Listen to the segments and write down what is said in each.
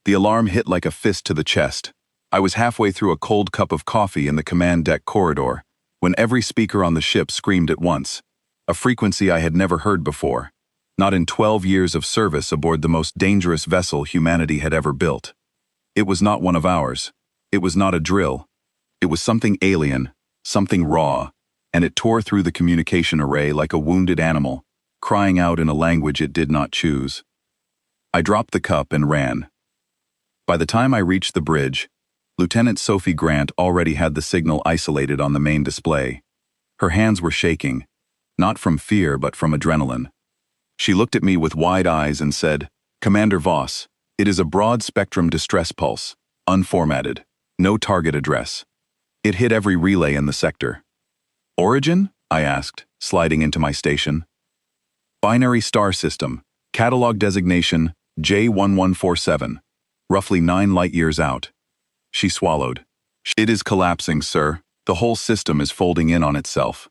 The alarm hit like a fist to the chest. I was halfway through a cold cup of coffee in the command deck corridor when every speaker on the ship screamed at once, a frequency I had never heard before, not in 12 years of service aboard the most dangerous vessel humanity had ever built. It was not one of ours. It was not a drill. It was something alien, something raw, and it tore through the communication array like a wounded animal, crying out in a language it did not choose. I dropped the cup and ran. By the time I reached the bridge, Lieutenant Sophie Grant already had the signal isolated on the main display. Her hands were shaking, not from fear but from adrenaline. She looked at me with wide eyes and said, "Commander Voss, it is a broad-spectrum distress pulse, unformatted, no target address. It hit every relay in the sector." "Origin?" I asked, sliding into my station. "Binary star system, catalog designation J1147, roughly 9 light-years out." She swallowed. "It is collapsing, sir. The whole system is folding in on itself."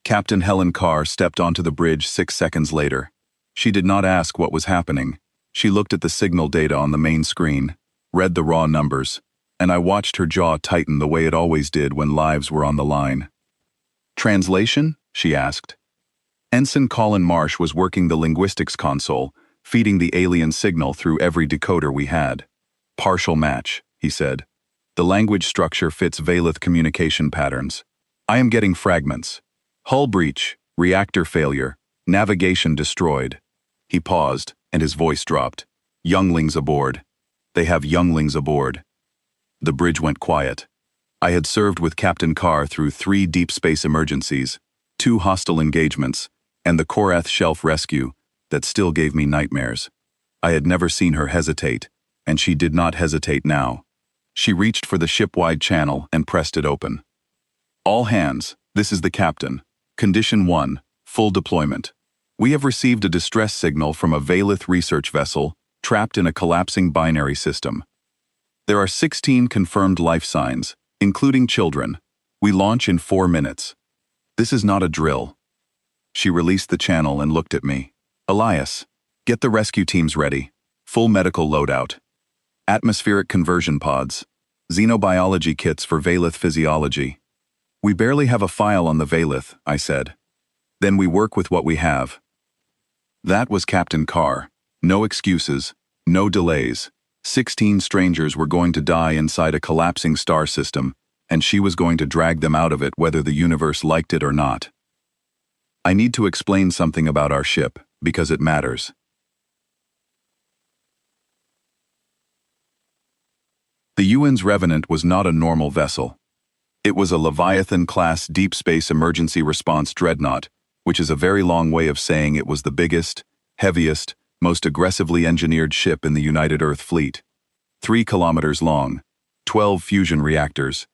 Captain Helen Carr stepped onto the bridge 6 seconds later. She did not ask what was happening. She looked at the signal data on the main screen, read the raw numbers, and I watched her jaw tighten the way it always did when lives were on the line. "Translation?" she asked. Ensign Colin Marsh was working the linguistics console, feeding the alien signal through every decoder we had. "Partial match," he said. "The language structure fits Valith communication patterns. I am getting fragments. Hull breach, reactor failure, navigation destroyed." He paused, and his voice dropped. "Younglings aboard. They have younglings aboard." The bridge went quiet. I had served with Captain Carr through 3 deep space emergencies, 2 hostile engagements, and the Korath Shelf rescue that still gave me nightmares. I had never seen her hesitate, and she did not hesitate now. She reached for the ship-wide channel and pressed it open. "All hands, this is the captain. Condition 1, full deployment. We have received a distress signal from a Valith research vessel trapped in a collapsing binary system. There are 16 confirmed life signs, including children. We launch in 4 minutes. This is not a drill." She released the channel and looked at me. "Elias, get the rescue teams ready. Full medical loadout. Atmospheric conversion pods. Xenobiology kits for Valith physiology." "We barely have a file on the Valith," I said. "Then we work with what we have." That was Captain Carr. No excuses, no delays. 16 strangers were going to die inside a collapsing star system, and she was going to drag them out of it whether the universe liked it or not. I need to explain something about our ship, because it matters. The UN's Revenant was not a normal vessel. It was a Leviathan-class deep space emergency response dreadnought, which is a very long way of saying it was the biggest, heaviest, most aggressively engineered ship in the United Earth Fleet. 3 kilometers long, 12 fusion reactors,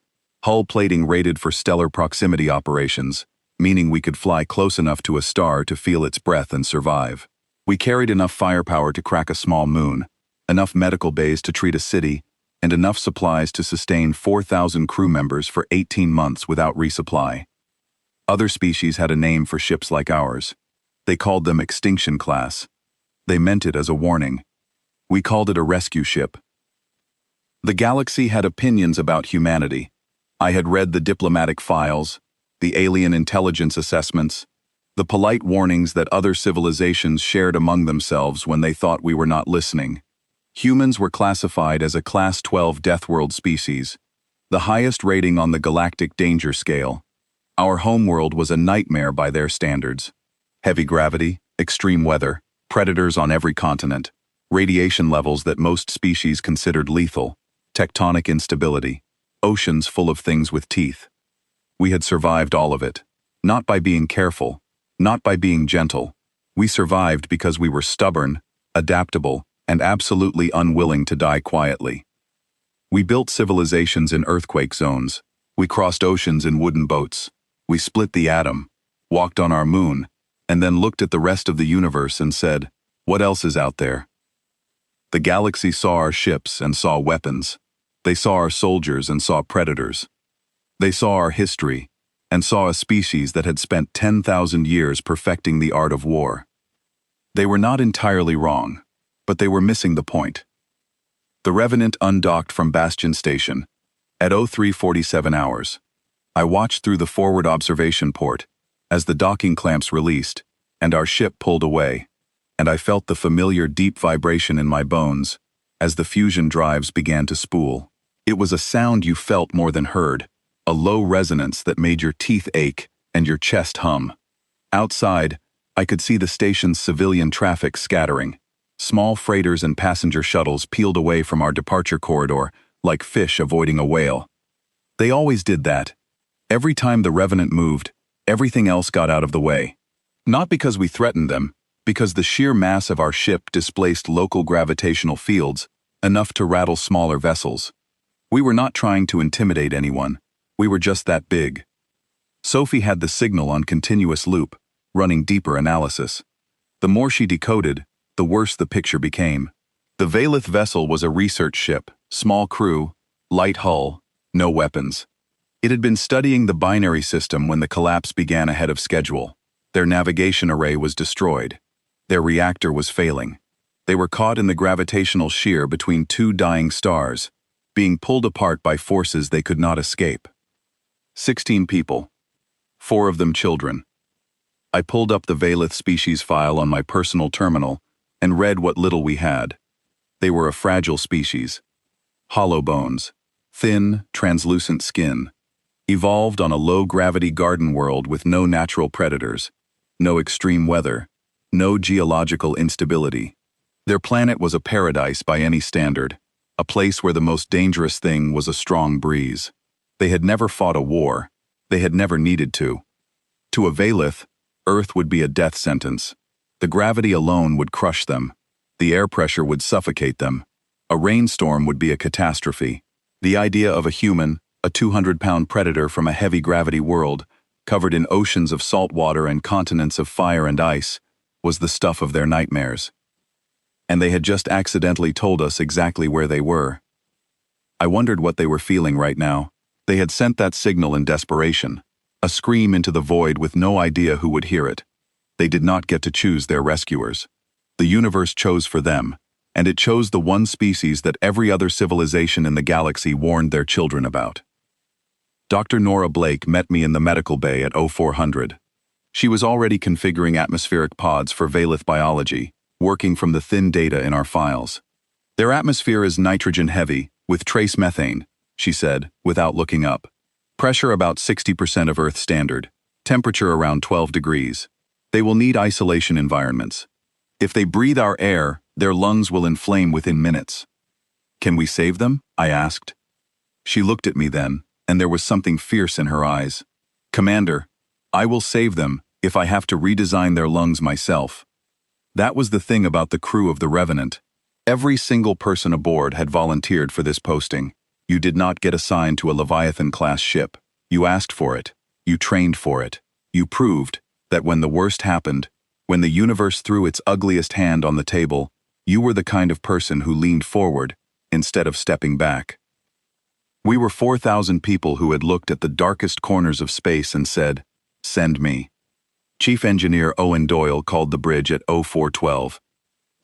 hull plating rated for stellar proximity operations, meaning we could fly close enough to a star to feel its breath and survive. We carried enough firepower to crack a small moon, enough medical bays to treat a city, and enough supplies to sustain 4,000 crew members for 18 months without resupply. Other species had a name for ships like ours. They called them Extinction Class. They meant it as a warning. We called it a rescue ship. The galaxy had opinions about humanity. I had read the diplomatic files, the alien intelligence assessments, the polite warnings that other civilizations shared among themselves when they thought we were not listening. Humans were classified as a Class 12 Deathworld species, the highest rating on the galactic danger scale. Our homeworld was a nightmare by their standards. Heavy gravity, extreme weather, predators on every continent, radiation levels that most species considered lethal, tectonic instability, oceans full of things with teeth. We had survived all of it, not by being careful, not by being gentle. We survived because we were stubborn, adaptable, and absolutely unwilling to die quietly. We built civilizations in earthquake zones. We crossed oceans in wooden boats. We split the atom, walked on our moon, and then looked at the rest of the universe and said, "What else is out there?" The galaxy saw our ships and saw weapons. They saw our soldiers and saw predators. They saw our history and saw a species that had spent 10,000 years perfecting the art of war. They were not entirely wrong, but they were missing the point. The Revenant undocked from Bastion Station. At 03:47 hours. I watched through the forward observation port as the docking clamps released and our ship pulled away, and I felt the familiar deep vibration in my bones as the fusion drives began to spool. It was a sound you felt more than heard, a low resonance that made your teeth ache and your chest hum. Outside, I could see the station's civilian traffic scattering. Small freighters and passenger shuttles peeled away from our departure corridor like fish avoiding a whale. They always did that. Every time the Revenant moved, everything else got out of the way. Not because we threatened them, because the sheer mass of our ship displaced local gravitational fields, enough to rattle smaller vessels. We were not trying to intimidate anyone. We were just that big. Sophie had the signal on continuous loop, running deeper analysis. The more she decoded, the worse the picture became. The Valith vessel was a research ship, small crew, light hull, no weapons. It had been studying the binary system when the collapse began ahead of schedule. Their navigation array was destroyed. Their reactor was failing. They were caught in the gravitational shear between two dying stars, being pulled apart by forces they could not escape. 16 people. 4 of them children. I pulled up the Valith species file on my personal terminal and read what little we had. They were a fragile species. Hollow bones, thin, translucent skin, evolved on a low-gravity garden world with no natural predators, no extreme weather, no geological instability. Their planet was a paradise by any standard, a place where the most dangerous thing was a strong breeze. They had never fought a war. They had never needed to. To a Valith, Earth would be a death sentence. The gravity alone would crush them. The air pressure would suffocate them. A rainstorm would be a catastrophe. The idea of a human, a 200-pound predator from a heavy gravity world, covered in oceans of salt water and continents of fire and ice, was the stuff of their nightmares. And they had just accidentally told us exactly where they were. I wondered what they were feeling right now. They had sent that signal in desperation, a scream into the void with no idea who would hear it. They did not get to choose their rescuers. The universe chose for them, and it chose the one species that every other civilization in the galaxy warned their children about. Dr. Nora Blake met me in the medical bay at 0400. She was already configuring atmospheric pods for Valith biology, working from the thin data in our files. Their atmosphere is nitrogen-heavy, with trace methane, she said, without looking up. Pressure about 60% of Earth standard, temperature around 12 degrees. They will need isolation environments. If they breathe our air, their lungs will inflame within minutes. Can we save them? I asked. She looked at me then, and there was something fierce in her eyes. Commander, I will save them if I have to redesign their lungs myself. That was the thing about the crew of the Revenant. Every single person aboard had volunteered for this posting. You did not get assigned to a Leviathan-class ship. You asked for it. You trained for it. You proved that when the worst happened, when the universe threw its ugliest hand on the table, you were the kind of person who leaned forward instead of stepping back. We were 4,000 people who had looked at the darkest corners of space and said, "Send me." Chief Engineer Owen Doyle called the bridge at 0412.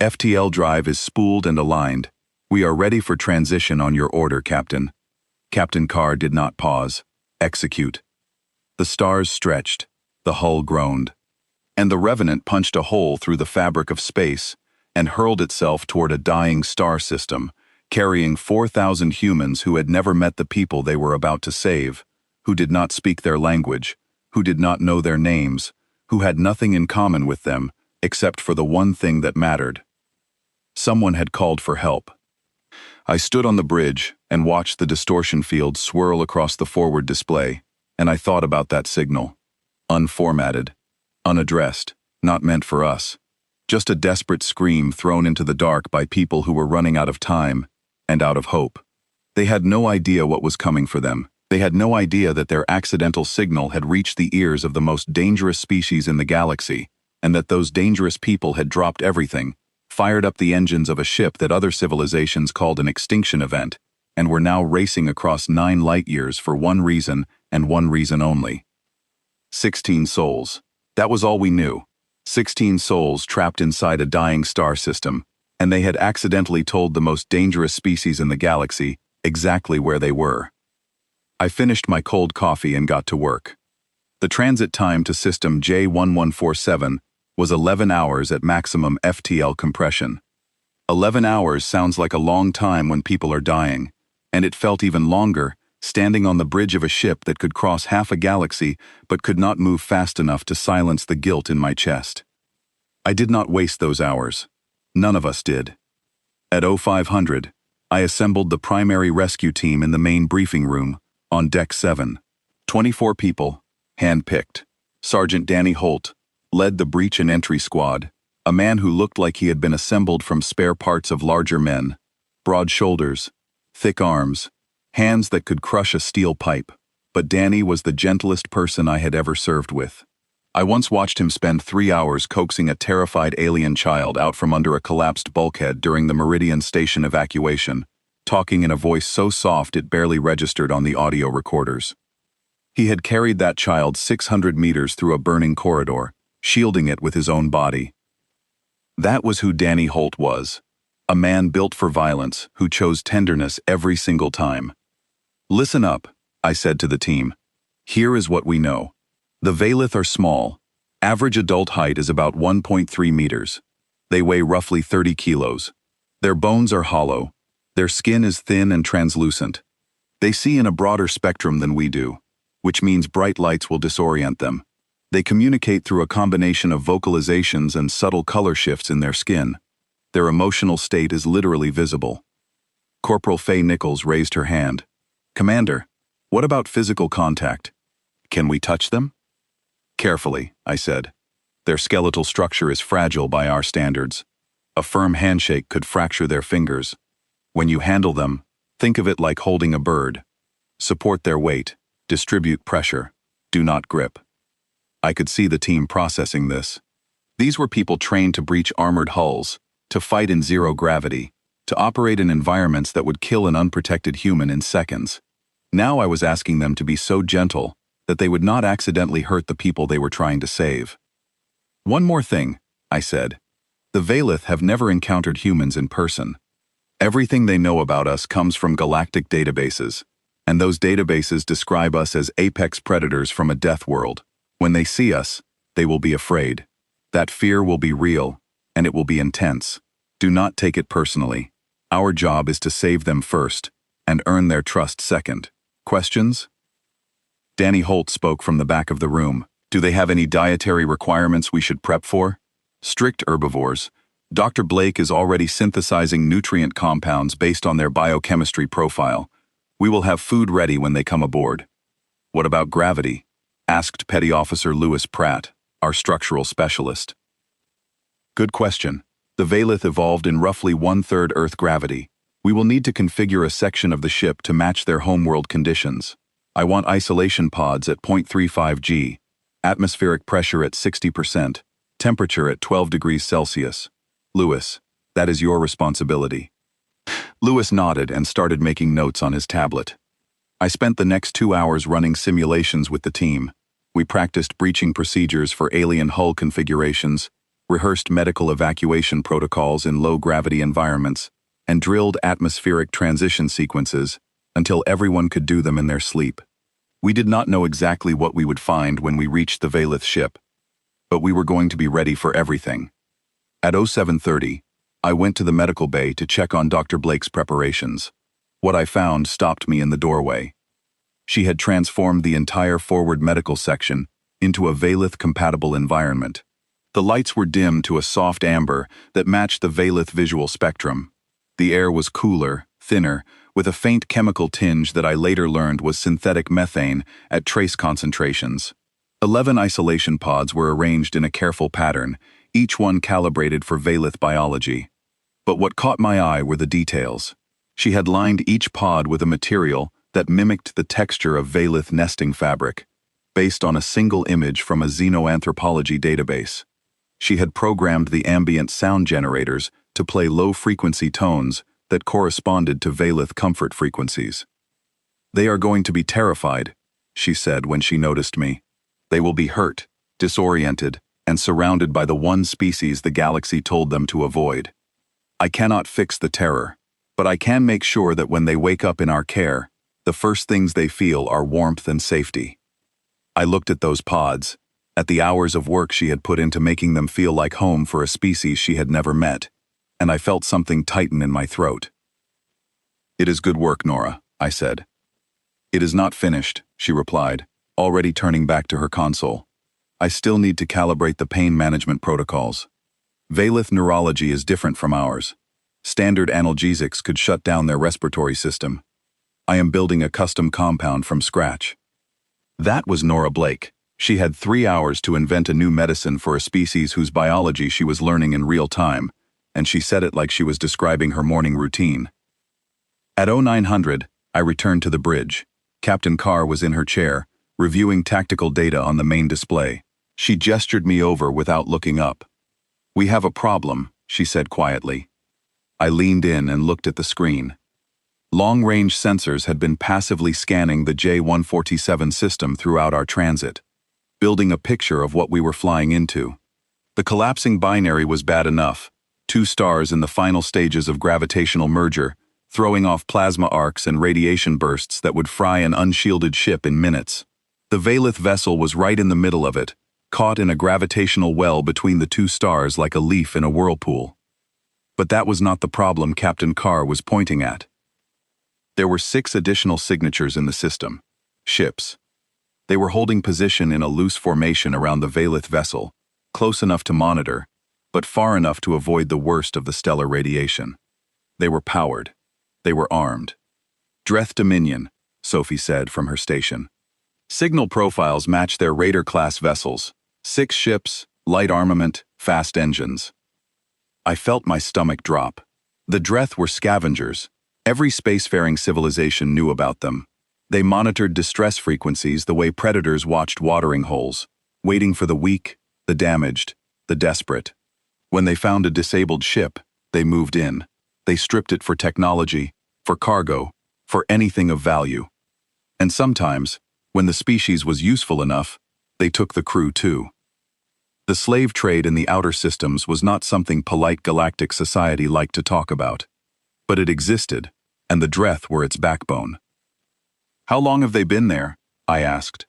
FTL drive is spooled and aligned. We are ready for transition on your order, Captain. Captain Carr did not pause. Execute. The stars stretched. The hull groaned. And the Revenant punched a hole through the fabric of space and hurled itself toward a dying star system, carrying 4,000 humans who had never met the people they were about to save, who did not speak their language, who did not know their names, who had nothing in common with them except for the one thing that mattered. Someone had called for help. I stood on the bridge and watched the distortion field swirl across the forward display, and I thought about that signal. Unformatted, unaddressed, not meant for us. Just a desperate scream thrown into the dark by people who were running out of time and out of hope. They had no idea what was coming for them. They had no idea that their accidental signal had reached the ears of the most dangerous species in the galaxy, and that those dangerous people had dropped everything, fired up the engines of a ship that other civilizations called an extinction event, and were now racing across 9 light-years for one reason and one reason only. 16 souls. That was all we knew. 16 souls trapped inside a dying star system, and they had accidentally told the most dangerous species in the galaxy exactly where they were. I finished my cold coffee and got to work. The transit time to system J1147 was 11 hours at maximum FTL compression. 11 hours sounds like a long time when people are dying, and it felt even longer standing on the bridge of a ship that could cross half a galaxy but could not move fast enough to silence the guilt in my chest. I did not waste those hours. None of us did. At 0500, I assembled the primary rescue team in the main briefing room on Deck 7. 24 people, hand-picked. Sergeant Danny Holt led the breach and entry squad, a man who looked like he had been assembled from spare parts of larger men. Broad shoulders, thick arms, hands that could crush a steel pipe, but Danny was the gentlest person I had ever served with. I once watched him spend 3 hours coaxing a terrified alien child out from under a collapsed bulkhead during the Meridian Station evacuation, talking in a voice so soft it barely registered on the audio recorders. He had carried that child 600 meters through a burning corridor, shielding it with his own body. That was who Danny Holt was, a man built for violence who chose tenderness every single time. "Listen up," I said to the team. "Here is what we know. The Valith are small. Average adult height is about 1.3 meters. They weigh roughly 30 kilos. Their bones are hollow. Their skin is thin and translucent. They see in a broader spectrum than we do, which means bright lights will disorient them. They communicate through a combination of vocalizations and subtle color shifts in their skin. Their emotional state is literally visible." Corporal Faye Nichols raised her hand. "Commander, what about physical contact? Can we touch them?" "Carefully," I said. "Their skeletal structure is fragile by our standards. A firm handshake could fracture their fingers. When you handle them, think of it like holding a bird. Support their weight, distribute pressure, do not grip." I could see the team processing this. These were people trained to breach armored hulls, to fight in zero gravity, to operate in environments that would kill an unprotected human in seconds. Now I was asking them to be so gentle that they would not accidentally hurt the people they were trying to save. "One more thing," I said. "The Valith have never encountered humans in person. Everything they know about us comes from galactic databases, and those databases describe us as apex predators from a death world. When they see us, they will be afraid. That fear will be real, and it will be intense. Do not take it personally. Our job is to save them first, and earn their trust second. Questions?" Danny Holt spoke from the back of the room. "Do they have any dietary requirements we should prep for?" "Strict herbivores. Dr. Blake is already synthesizing nutrient compounds based on their biochemistry profile. We will have food ready when they come aboard." "What about gravity?" asked Petty Officer Lewis Pratt, our structural specialist. "Good question. The Valith evolved in roughly 1/3 Earth gravity. We will need to configure a section of the ship to match their homeworld conditions. I want isolation pods at 0.35 G, atmospheric pressure at 60%, temperature at 12 degrees Celsius. Lewis, that is your responsibility." Lewis nodded and started making notes on his tablet. I spent the next 2 hours running simulations with the team. We practiced breaching procedures for alien hull configurations, rehearsed medical evacuation protocols in low-gravity environments, and drilled atmospheric transition sequences until everyone could do them in their sleep. We did not know exactly what we would find when we reached the Valith ship, but we were going to be ready for everything. At 0730, I went to the medical bay to check on Dr. Blake's preparations. What I found stopped me in the doorway. She had transformed the entire forward medical section into a Valith-compatible environment. The lights were dimmed to a soft amber that matched the Valith visual spectrum. The air was cooler, thinner, with a faint chemical tinge that I later learned was synthetic methane at trace concentrations. 11 isolation pods were arranged in a careful pattern, each one calibrated for Valith biology. But what caught my eye were the details. She had lined each pod with a material that mimicked the texture of Valith nesting fabric, based on a single image from a xenoanthropology database. She had programmed the ambient sound generators to play low-frequency tones that corresponded to Valith comfort frequencies. "They are going to be terrified," she said when she noticed me. "They will be hurt, disoriented, and surrounded by the one species the galaxy told them to avoid." I cannot fix the terror, but I can make sure that when they wake up in our care, the first things they feel are warmth and safety. I looked at those pods, at the hours of work she had put into making them feel like home for a species she had never met, and I felt something tighten in my throat. "It is good work, Nora," I said. "It is not finished," she replied, already turning back to her console. "I still need to calibrate the pain management protocols. Valith neurology is different from ours. Standard analgesics could shut down their respiratory system. I am building a custom compound from scratch." That was Nora Blake. She had 3 hours to invent a new medicine for a species whose biology she was learning in real time, and she said it like she was describing her morning routine. At 0900, I returned to the bridge. Captain Carr was in her chair, reviewing tactical data on the main display. She gestured me over without looking up. "We have a problem," she said quietly. I leaned in and looked at the screen. Long-range sensors had been passively scanning the J-147 system throughout our transit, building a picture of what we were flying into. The collapsing binary was bad enough, 2 stars in the final stages of gravitational merger, throwing off plasma arcs and radiation bursts that would fry an unshielded ship in minutes. The Valith vessel was right in the middle of it, caught in a gravitational well between the 2 stars like a leaf in a whirlpool. But that was not the problem Captain Carr was pointing at. There were 6 additional signatures in the system. Ships. They were holding position in a loose formation around the Valith vessel, close enough to monitor, but far enough to avoid the worst of the stellar radiation. They were powered. They were armed. "Dreth Dominion," Sophie said from her station. Signal profiles match their Raider-class vessels. 6 ships, light armament, fast engines. I felt my stomach drop. The Dreth were scavengers. Every spacefaring civilization knew about them. They monitored distress frequencies the way predators watched watering holes, waiting for the weak, the damaged, the desperate. When they found a disabled ship, they moved in. They stripped it for technology, for cargo, for anything of value. And sometimes, when the species was useful enough, they took the crew too. The slave trade in the outer systems was not something polite galactic society liked to talk about. But it existed, and the Dreth were its backbone. "How long have they been there?" I asked.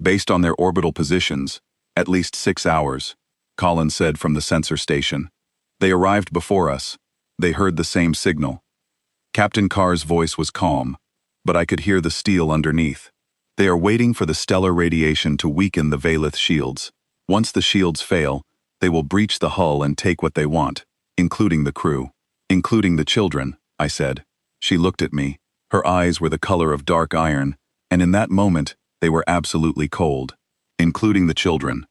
"Based on their orbital positions, at least 6 hours," Colin said from the sensor station. "They arrived before us. They heard the same signal." Captain Carr's voice was calm, but I could hear the steel underneath. "They are waiting for the stellar radiation to weaken the Valith shields. Once the shields fail, they will breach the hull and take what they want, including the crew. Including the children," I said. She looked at me. Her eyes were the color of dark iron, and in that moment, they were absolutely cold. "Including the children.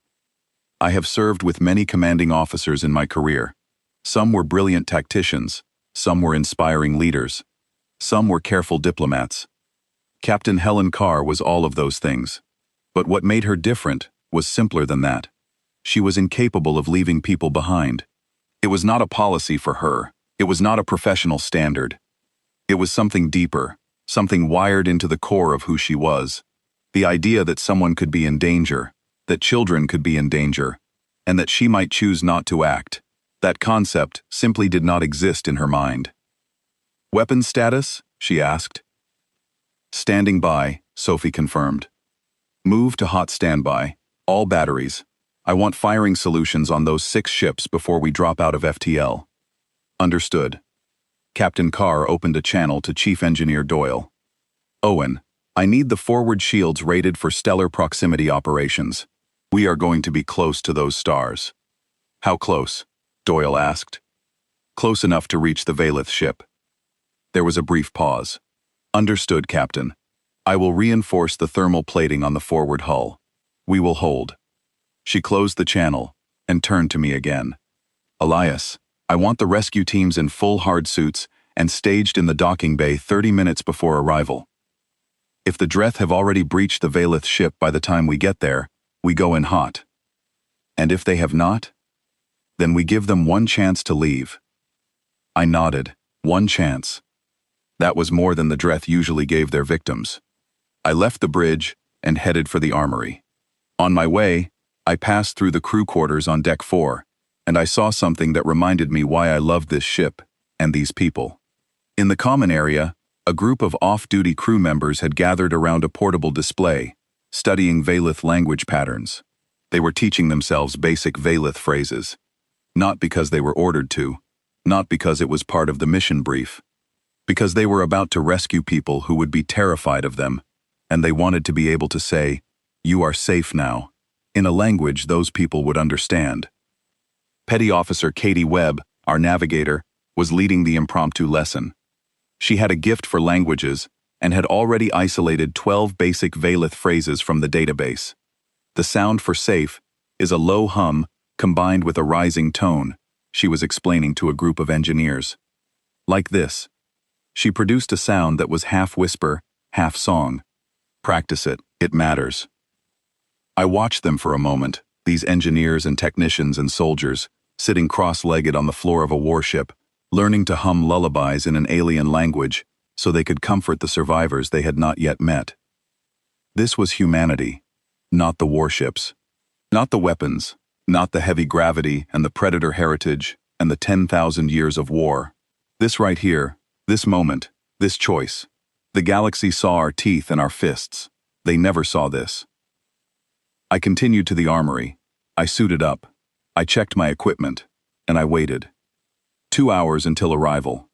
I have served with many commanding officers in my career. Some were brilliant tacticians, some were inspiring leaders, some were careful diplomats. Captain Helen Carr was all of those things. But what made her different was simpler than that. She was incapable of leaving people behind. It was not a policy for her. It was not a professional standard. It was something deeper, something wired into the core of who she was. The idea that someone could be in danger, that children could be in danger, and that she might choose not to act. That concept simply did not exist in her mind. "Weapons status?" she asked. "Standing by," Sophie confirmed. "Move to hot standby. All batteries. I want firing solutions on those 6 ships before we drop out of FTL." "Understood." Captain Carr opened a channel to Chief Engineer Doyle. "Owen, I need the forward shields rated for stellar proximity operations. We are going to be close to those stars." "How close?" Doyle asked. "Close enough to reach the Valith ship." There was a brief pause. "Understood, Captain. I will reinforce the thermal plating on the forward hull. We will hold." She closed the channel and turned to me again. "Elias, I want the rescue teams in full hard suits and staged in the docking bay 30 minutes before arrival. If the Dreth have already breached the Valith ship by the time we get there, we go in hot. And if they have not, then we give them one chance to leave." I nodded. 1 chance. That was more than the Dreth usually gave their victims. I left the bridge and headed for the armory. On my way, I passed through the crew quarters on Deck 4. and I saw something that reminded me why I loved this ship and these people. In the common area, a group of off-duty crew members had gathered around a portable display, studying Veilith language patterns. They were teaching themselves basic Veilith phrases. Not because they were ordered to, not because it was part of the mission brief, because they were about to rescue people who would be terrified of them, and they wanted to be able to say, "You are safe now," in a language those people would understand. Petty Officer Katie Webb, our navigator, was leading the impromptu lesson. She had a gift for languages and had already isolated 12 basic Veilith phrases from the database. The sound for safe is a low hum combined with a rising tone, she was explaining to a group of engineers. Like this. She produced a sound that was half whisper, half song. Practice it, it matters. I watched them for a moment, these engineers and technicians and soldiers, sitting cross-legged on the floor of a warship, learning to hum lullabies in an alien language so they could comfort the survivors they had not yet met. This was humanity, not the warships, not the weapons, not the heavy gravity and the predator heritage and the 10,000 years of war. This right here, this moment, this choice. The galaxy saw our teeth and our fists. They never saw this. I continued to the armory. I suited up. I checked my equipment, and I waited. 2 hours until arrival.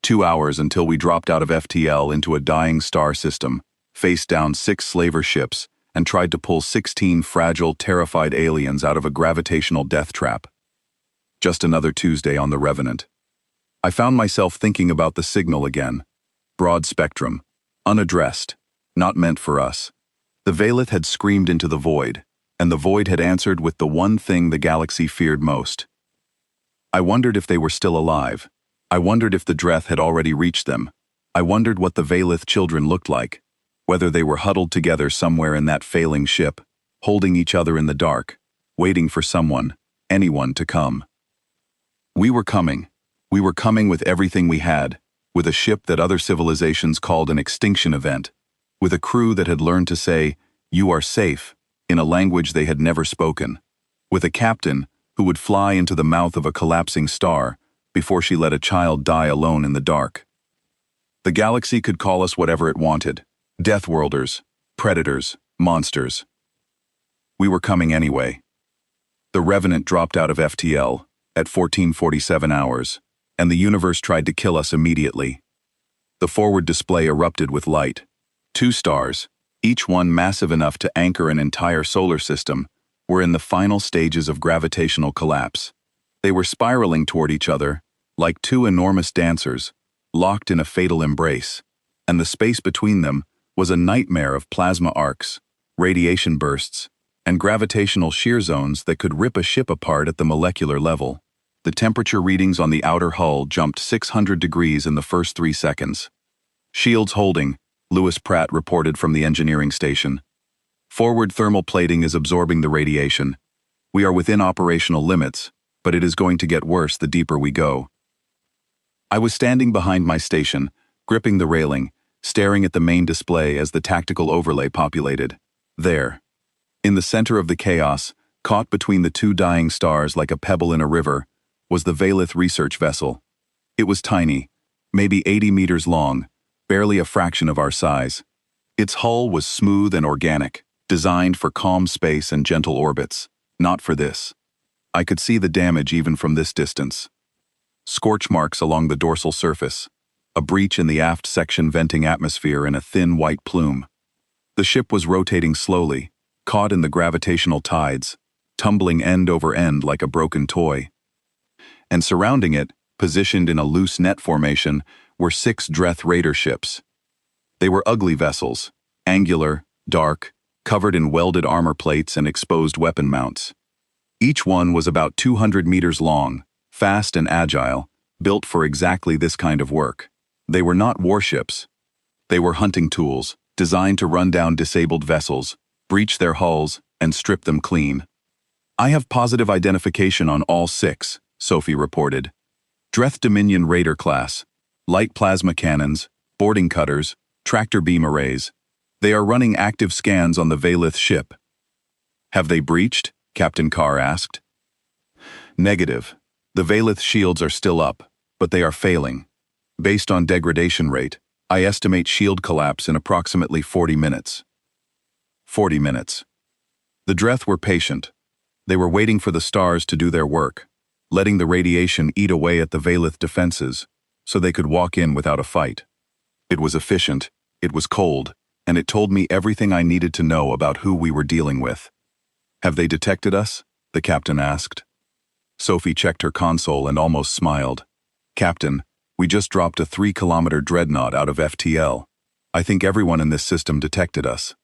2 hours until we dropped out of FTL into a dying star system, faced down 6 slaver ships, and tried to pull 16 fragile, terrified aliens out of a gravitational death trap. Just another Tuesday on the Revenant. I found myself thinking about the signal again. Broad spectrum, unaddressed, not meant for us. The Veilith had screamed into the void, and the void had answered with the one thing the galaxy feared most. I wondered if they were still alive. I wondered if the Dreth had already reached them. I wondered what the Veilith children looked like, whether they were huddled together somewhere in that failing ship, holding each other in the dark, waiting for someone, anyone to come. We were coming. We were coming with everything we had, with a ship that other civilizations called an extinction event, with a crew that had learned to say, "You are safe," in a language they had never spoken, with a captain who would fly into the mouth of a collapsing star before she let a child die alone in the dark. The galaxy could call us whatever it wanted, Deathworlders, predators, monsters. We were coming anyway. The Revenant dropped out of FTL at 14:47 hours, and the universe tried to kill us immediately. The forward display erupted with light. 2 stars, each one massive enough to anchor an entire solar system, were in the final stages of gravitational collapse. They were spiraling toward each other, like 2 enormous dancers, locked in a fatal embrace, and the space between them was a nightmare of plasma arcs, radiation bursts, and gravitational shear zones that could rip a ship apart at the molecular level. The temperature readings on the outer hull jumped 600 degrees in the first 3 seconds. "Shields holding," Lewis Pratt reported from the engineering station. "Forward thermal plating is absorbing the radiation. We are within operational limits, but it is going to get worse the deeper we go." I was standing behind my station, gripping the railing, staring at the main display as the tactical overlay populated. There, in the center of the chaos, caught between the 2 dying stars like a pebble in a river, was the Veilith research vessel. It was tiny, maybe 80 meters long, barely a fraction of our size. Its hull was smooth and organic, designed for calm space and gentle orbits, not for this. I could see the damage even from this distance. Scorch marks along the dorsal surface, a breach in the aft section venting atmosphere in a thin white plume. The ship was rotating slowly, caught in the gravitational tides, tumbling end over end like a broken toy. And surrounding it, positioned in a loose net formation, were 6 Dreth raider ships. They were ugly vessels, angular, dark, covered in welded armor plates and exposed weapon mounts. Each one was about 200 meters long, fast and agile, built for exactly this kind of work. They were not warships. They were hunting tools, designed to run down disabled vessels, breach their hulls, and strip them clean. "I have positive identification on all 6, Sophie reported. "Dreth Dominion Raider class, light plasma cannons, boarding cutters, tractor beam arrays. They are running active scans on the Veilith ship." "Have they breached?" Captain Carr asked. Negative. The Valith shields are still up, but they are failing. Based on degradation rate, I estimate shield collapse in approximately 40 minutes. 40 minutes. The Dreth were patient. They were waiting for the stars to do their work, letting the radiation eat away at the Valith defenses, so they could walk in without a fight. It was efficient, it was cold, and it told me everything I needed to know about who we were dealing with. "Have they detected us?" the captain asked. Sophie checked her console and almost smiled. "Captain, we just dropped a 3-kilometer dreadnought out of FTL. I think everyone in this system detected us."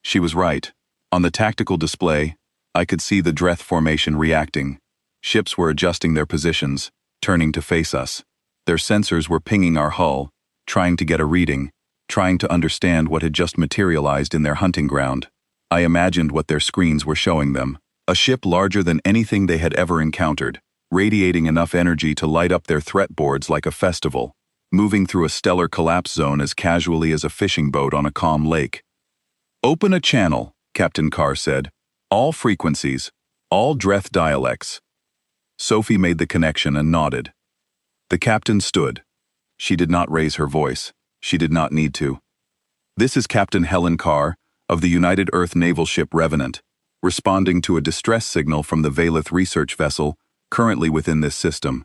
She was right. On the tactical display, I could see the Dreth formation reacting. Ships were adjusting their positions, turning to face us. Their sensors were pinging our hull, trying to get a reading, trying to understand what had just materialized in their hunting ground. I imagined what their screens were showing them. A ship larger than anything they had ever encountered, radiating enough energy to light up their threat boards like a festival, moving through a stellar collapse zone as casually as a fishing boat on a calm lake. "Open a channel," Captain Carr said. "All frequencies, all Dreth dialects." Sophie made the connection and nodded. The captain stood. She did not raise her voice. She did not need to. "This is Captain Helen Carr, of the United Earth naval ship Revenant, responding to a distress signal from the Valith research vessel currently within this system.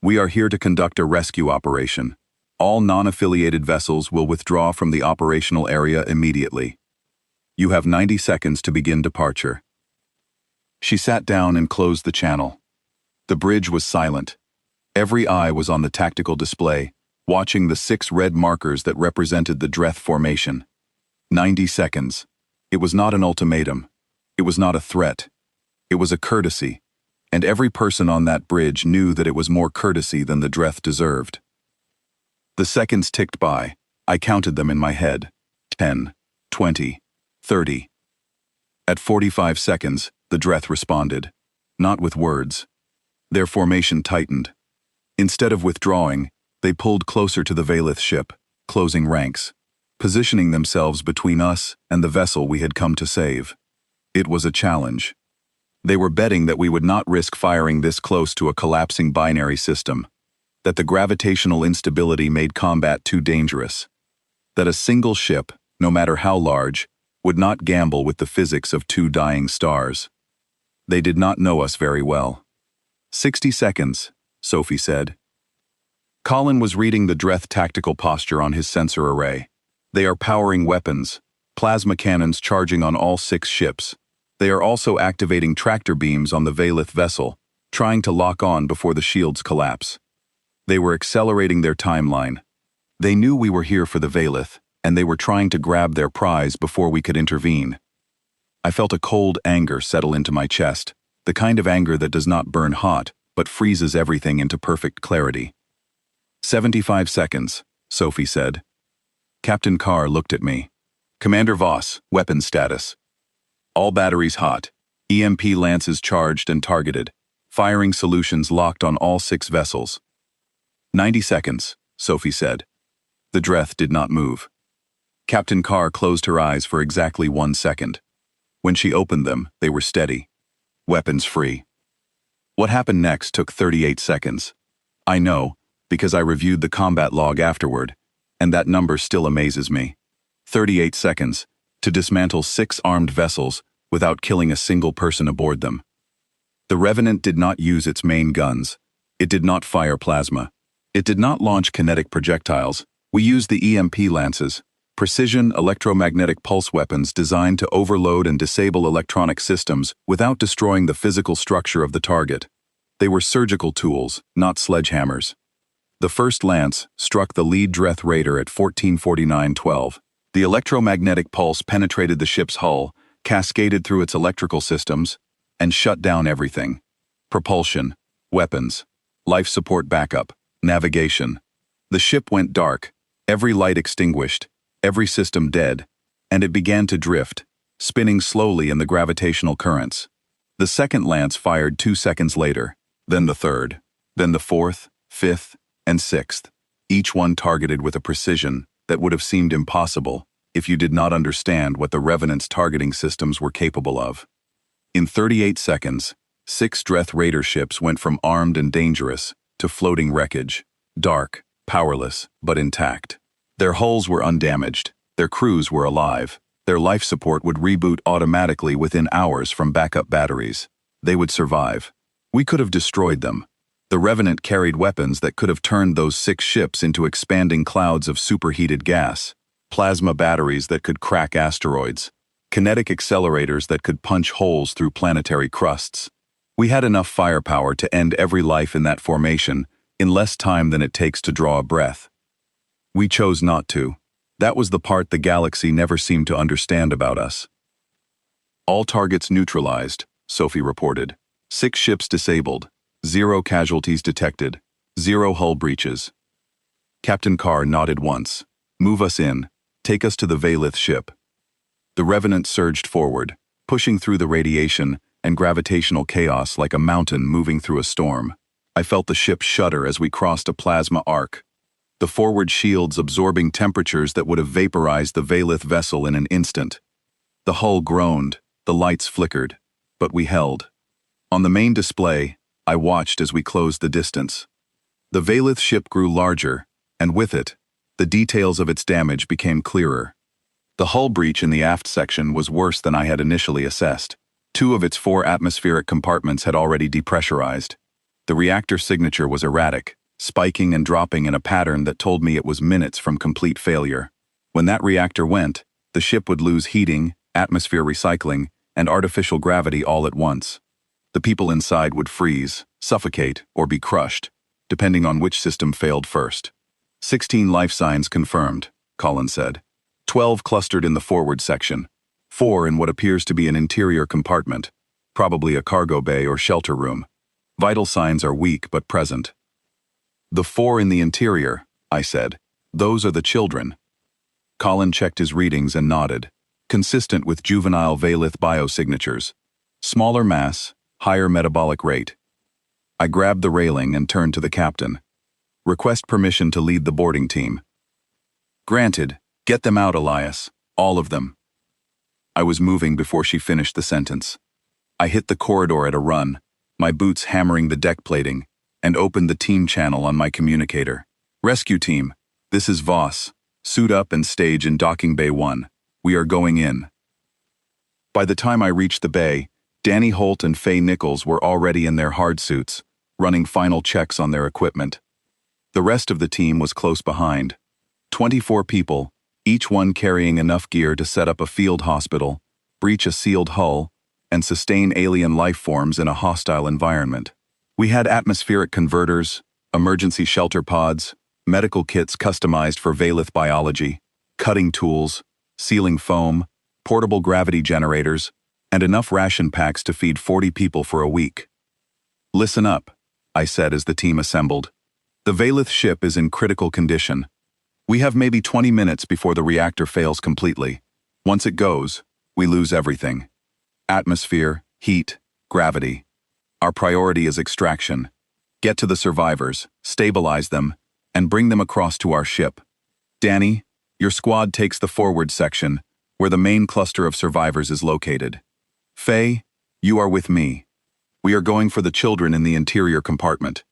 We are here to conduct a rescue operation. All non-affiliated vessels will withdraw from the operational area immediately. You have 90 seconds to begin departure." She sat down and closed the channel. The bridge was silent. Every eye was on the tactical display, watching the 6 red markers that represented the Dreth formation. 90 seconds. It was not an ultimatum. It was not a threat. It was a courtesy, and every person on that bridge knew that it was more courtesy than the Dreth deserved. The seconds ticked by. I counted them in my head. 10, 20, 30. At 45 seconds, the Dreth responded. Not with words. Their formation tightened. Instead of withdrawing, they pulled closer to the Valith ship, closing ranks, positioning themselves between us and the vessel we had come to save. It was a challenge. They were betting that we would not risk firing this close to a collapsing binary system, that the gravitational instability made combat too dangerous, that a single ship, no matter how large, would not gamble with the physics of 2 dying stars. They did not know us very well. 60 seconds, Sophie said. Colin was reading the Dreth tactical posture on his sensor array. They are powering weapons, plasma cannons charging on all 6 ships. They are also activating tractor beams on the Valith vessel, trying to lock on before the shields collapse. They were accelerating their timeline. They knew we were here for the Valith, and they were trying to grab their prize before we could intervene. I felt a cold anger settle into my chest, the kind of anger that does not burn hot, but freezes everything into perfect clarity. 75 seconds, Sophie said. Captain Carr looked at me. Commander Voss, weapon status. All batteries hot. EMP lances charged and targeted. Firing solutions locked on all 6 vessels. 90 seconds, Sophie said. The Dreth did not move. Captain Carr closed her eyes for exactly 1 second. When she opened them, they were steady. Weapons free. What happened next took 38 seconds. I know, because I reviewed the combat log afterward, and that number still amazes me. 38 seconds, to dismantle 6 armed vessels without killing a single person aboard them. The Revenant did not use its main guns. It did not fire plasma. It did not launch kinetic projectiles. We used the EMP lances, precision electromagnetic pulse weapons designed to overload and disable electronic systems without destroying the physical structure of the target. They were surgical tools, not sledgehammers. The first lance struck the lead Dreth raider at 1449-12. The electromagnetic pulse penetrated the ship's hull, cascaded through its electrical systems, and shut down everything. Propulsion, weapons, life support backup, navigation. The ship went dark, every light extinguished, every system dead, and it began to drift, spinning slowly in the gravitational currents. The second lance fired 2 seconds later, then the third, then the 4th, 5th, and 6th, each one targeted with a precision that would have seemed impossible if you did not understand what the Revenant's targeting systems were capable of. In 38 seconds, 6 Dreth Raider ships went from armed and dangerous to floating wreckage, dark, powerless, but intact. Their hulls were undamaged, their crews were alive, their life support would reboot automatically within hours from backup batteries. They would survive. We could have destroyed them. The Revenant carried weapons that could have turned those 6 ships into expanding clouds of superheated gas, plasma batteries that could crack asteroids, kinetic accelerators that could punch holes through planetary crusts. We had enough firepower to end every life in that formation in less time than it takes to draw a breath. We chose not to. That was the part the galaxy never seemed to understand about us. All targets neutralized, Sophie reported. 6 ships disabled. 0 casualties detected. 0 hull breaches. Captain Carr nodded once. Move us in. Take us to the Valith ship. The Revenant surged forward, pushing through the radiation and gravitational chaos like a mountain moving through a storm. I felt the ship shudder as we crossed a plasma arc, the forward shields absorbing temperatures that would have vaporized the Valith vessel in an instant. The hull groaned, the lights flickered, but we held. On the main display, I watched as we closed the distance. The Valith ship grew larger, and with it, the details of its damage became clearer. The hull breach in the aft section was worse than I had initially assessed. 2 of its 4 atmospheric compartments had already depressurized. The reactor signature was erratic, spiking and dropping in a pattern that told me it was minutes from complete failure. When that reactor went, the ship would lose heating, atmosphere recycling, and artificial gravity all at once. The people inside would freeze, suffocate, or be crushed, depending on which system failed first. 16 life signs confirmed, Colin said. 12 clustered in the forward section. 4 in what appears to be an interior compartment, probably a cargo bay or shelter room. Vital signs are weak but present. The 4 in the interior, I said. Those are the children. Colin checked his readings and nodded, consistent with juvenile Valith biosignatures. Smaller mass, higher metabolic rate. I grabbed the railing and turned to the captain. Request permission to lead the boarding team. Granted. Get them out, Elias. All of them. I was moving before she finished the sentence. I hit the corridor at a run, my boots hammering the deck plating, and opened the team channel on my communicator. Rescue team, this is Voss. Suit up and stage in Docking Bay 1. We are going in. By the time I reached the bay, Danny Holt and Faye Nichols were already in their hard suits, running final checks on their equipment. The rest of the team was close behind. 24 people, each one carrying enough gear to set up a field hospital, breach a sealed hull, and sustain alien life forms in a hostile environment. We had atmospheric converters, emergency shelter pods, medical kits customized for Valith biology, cutting tools, sealing foam, portable gravity generators, and enough ration packs to feed 40 people for a week. Listen up, I said as the team assembled. The Valith ship is in critical condition. We have maybe 20 minutes before the reactor fails completely. Once it goes, we lose everything. Atmosphere, heat, gravity. Our priority is extraction. Get to the survivors, stabilize them, and bring them across to our ship. Danny, your squad takes the forward section, where the main cluster of survivors is located. Faye, you are with me. We are going for the children in the interior compartment.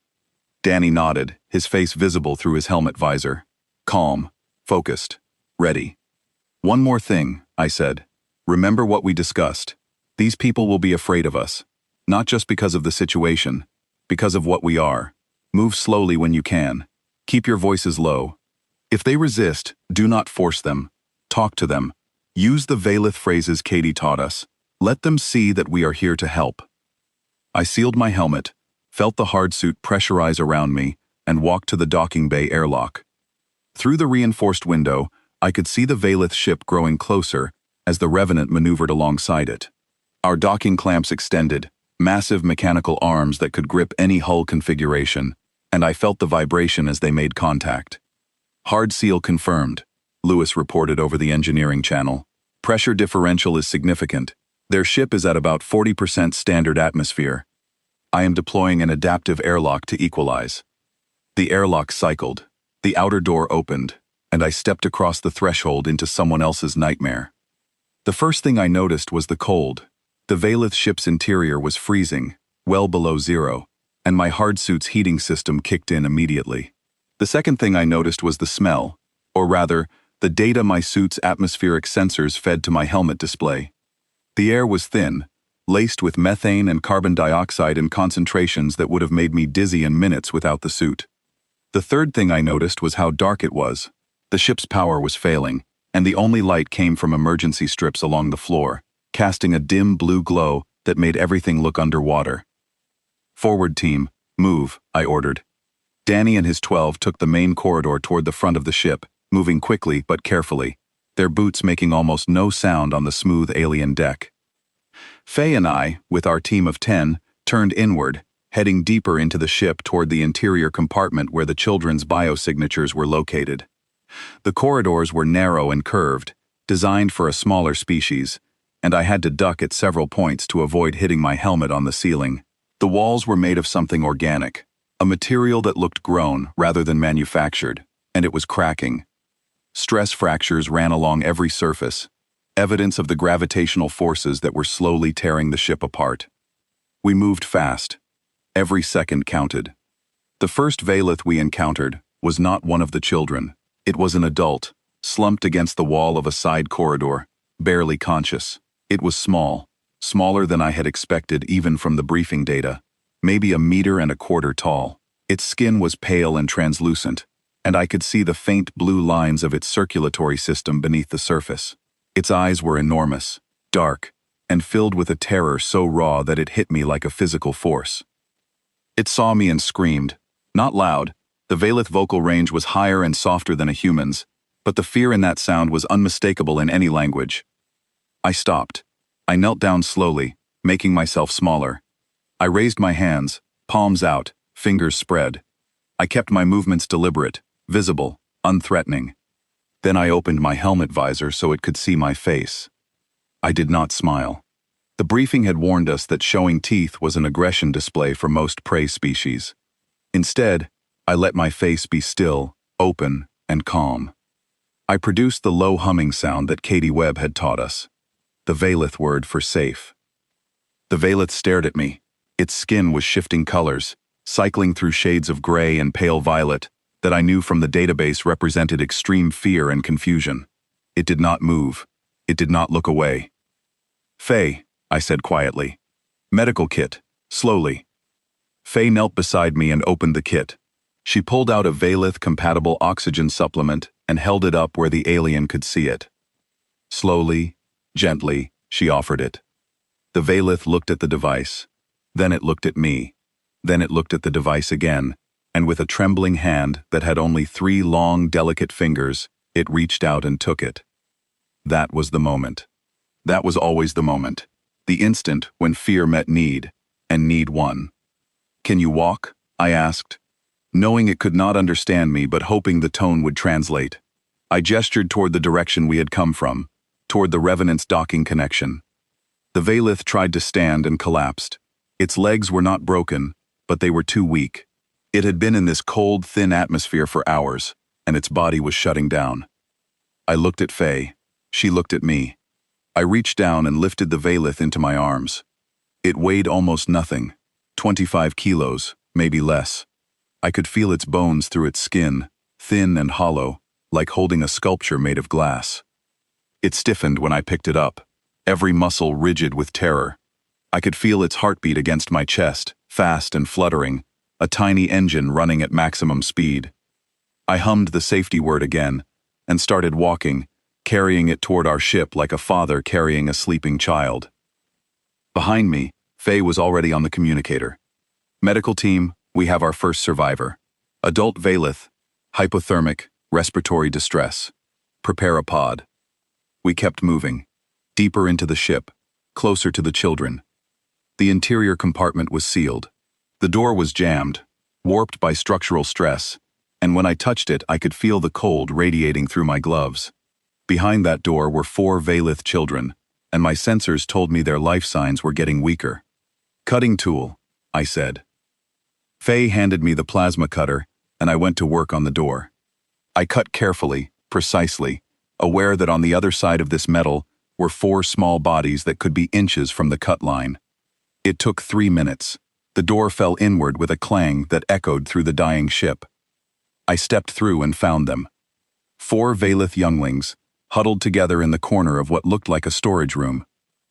Danny nodded, his face visible through his helmet visor. Calm, focused, ready. One more thing, I said. Remember what we discussed. These people will be afraid of us. Not just because of the situation, because of what we are. Move slowly when you can. Keep your voices low. If they resist, do not force them. Talk to them. Use the Valith phrases Katie taught us. Let them see that we are here to help. I sealed my helmet, felt the hard suit pressurize around me, and walked to the docking bay airlock. Through the reinforced window, I could see the Valith ship growing closer as the Revenant maneuvered alongside it. Our docking clamps extended, massive mechanical arms that could grip any hull configuration, and I felt the vibration as they made contact. Hard seal confirmed, Lewis reported over the engineering channel. Pressure differential is significant. Their ship is at about 40% standard atmosphere. I am deploying an adaptive airlock to equalize. The airlock cycled. The outer door opened, and I stepped across the threshold into someone else's nightmare. The first thing I noticed was the cold. The Valith ship's interior was freezing, well below zero, and my hardsuit's heating system kicked in immediately. The second thing I noticed was the smell, or rather, the data my suit's atmospheric sensors fed to my helmet display. The air was thin, laced with methane and carbon dioxide in concentrations that would have made me dizzy in minutes without the suit. The third thing I noticed was how dark it was. The ship's power was failing, and the only light came from emergency strips along the floor, casting a dim blue glow that made everything look underwater. "Forward team, move," I ordered. Danny and his 12 took the main corridor toward the front of the ship, moving quickly but carefully, their boots making almost no sound on the smooth alien deck. Faye and I, with our team of 10, turned inward, heading deeper into the ship toward the interior compartment where the children's biosignatures were located. The corridors were narrow and curved, designed for a smaller species, and I had to duck at several points to avoid hitting my helmet on the ceiling. The walls were made of something organic, a material that looked grown rather than manufactured, and it was cracking. Stress fractures ran along every surface, evidence of the gravitational forces that were slowly tearing the ship apart. We moved fast. Every second counted. The first Valeth we encountered was not one of the children. It was an adult, slumped against the wall of a side corridor, barely conscious. It was small, smaller than I had expected even from the briefing data, maybe 1.25 meters tall. Its skin was pale and translucent, and I could see the faint blue lines of its circulatory system beneath the surface. Its eyes were enormous, dark, and filled with a terror so raw that it hit me like a physical force. It saw me and screamed. Not loud. The Valeth vocal range was higher and softer than a human's, but the fear in that sound was unmistakable in any language. I stopped. I knelt down slowly, making myself smaller. I raised my hands, palms out, fingers spread. I kept my movements deliberate, visible, unthreatening. Then I opened my helmet visor so it could see my face. I did not smile. The briefing had warned us that showing teeth was an aggression display for most prey species. Instead, I let my face be still, open, and calm. I produced the low humming sound that Katie Webb had taught us, the Valeth word for safe. The Valeth stared at me. Its skin was shifting colors, cycling through shades of gray and pale violet that I knew from the database represented extreme fear and confusion. It did not move. It did not look away. "Faye," I said quietly. "Medical kit, slowly." Faye knelt beside me and opened the kit. She pulled out a Valeth-compatible oxygen supplement and held it up where the alien could see it. Slowly, gently, she offered it. The Valeth looked at the device. Then it looked at me. Then it looked at the device again, and with a trembling hand that had only 3 long, delicate fingers, it reached out and took it. That was the moment. That was always the moment. The instant when fear met need, and need won. "Can you walk?" I asked, knowing it could not understand me but hoping the tone would translate. I gestured toward the direction we had come from, toward the Revenant's docking connection. The Valeth tried to stand and collapsed. Its legs were not broken, but they were too weak. It had been in this cold, thin atmosphere for hours, and its body was shutting down. I looked at Faye. She looked at me. I reached down and lifted the Valeth into my arms. It weighed almost nothing, 25 kilos, maybe less. I could feel its bones through its skin, thin and hollow, like holding a sculpture made of glass. It stiffened when I picked it up, every muscle rigid with terror. I could feel its heartbeat against my chest, fast and fluttering, a tiny engine running at maximum speed. I hummed the safety word again, and started walking, carrying it toward our ship like a father carrying a sleeping child. Behind me, Faye was already on the communicator. "Medical team, we have our first survivor. Adult Valeth, hypothermic, respiratory distress. Prepare a pod." We kept moving, deeper into the ship, closer to the children. The interior compartment was sealed. The door was jammed, warped by structural stress, and when I touched it, I could feel the cold radiating through my gloves. Behind that door were 4 Valeth children, and my sensors told me their life signs were getting weaker. "Cutting tool," I said. Faye handed me the plasma cutter, and I went to work on the door. I cut carefully, precisely, aware that on the other side of this metal were 4 small bodies that could be inches from the cut line. It took 3 minutes. The door fell inward with a clang that echoed through the dying ship. I stepped through and found them. 4 Valith younglings, huddled together in the corner of what looked like a storage room.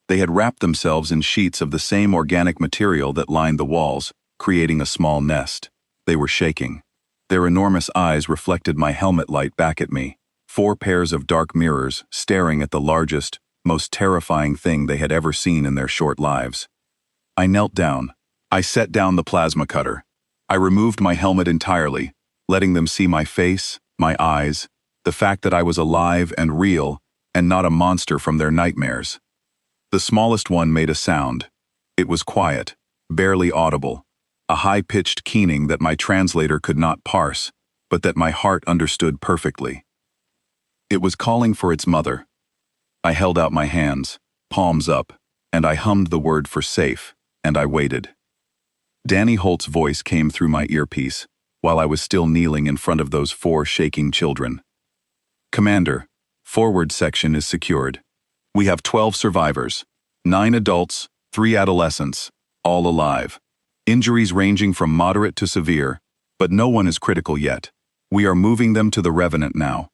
They had wrapped themselves in sheets of the same organic material that lined the walls, creating a small nest. They were shaking. Their enormous eyes reflected my helmet light back at me, 4 pairs of dark mirrors staring at the largest, most terrifying thing they had ever seen in their short lives. I knelt down. I set down the plasma cutter. I removed my helmet entirely, letting them see my face, my eyes, the fact that I was alive and real, and not a monster from their nightmares. The smallest one made a sound. It was quiet, barely audible, a high-pitched keening that my translator could not parse, but that my heart understood perfectly. It was calling for its mother. I held out my hands, palms up, and I hummed the word for safe, and I waited. Danny Holt's voice came through my earpiece, while I was still kneeling in front of those 4 shaking children. "Commander, forward section is secured. We have 12 survivors, 9 adults, 3 adolescents, all alive. Injuries ranging from moderate to severe, but no one is critical yet. We are moving them to the Revenant now."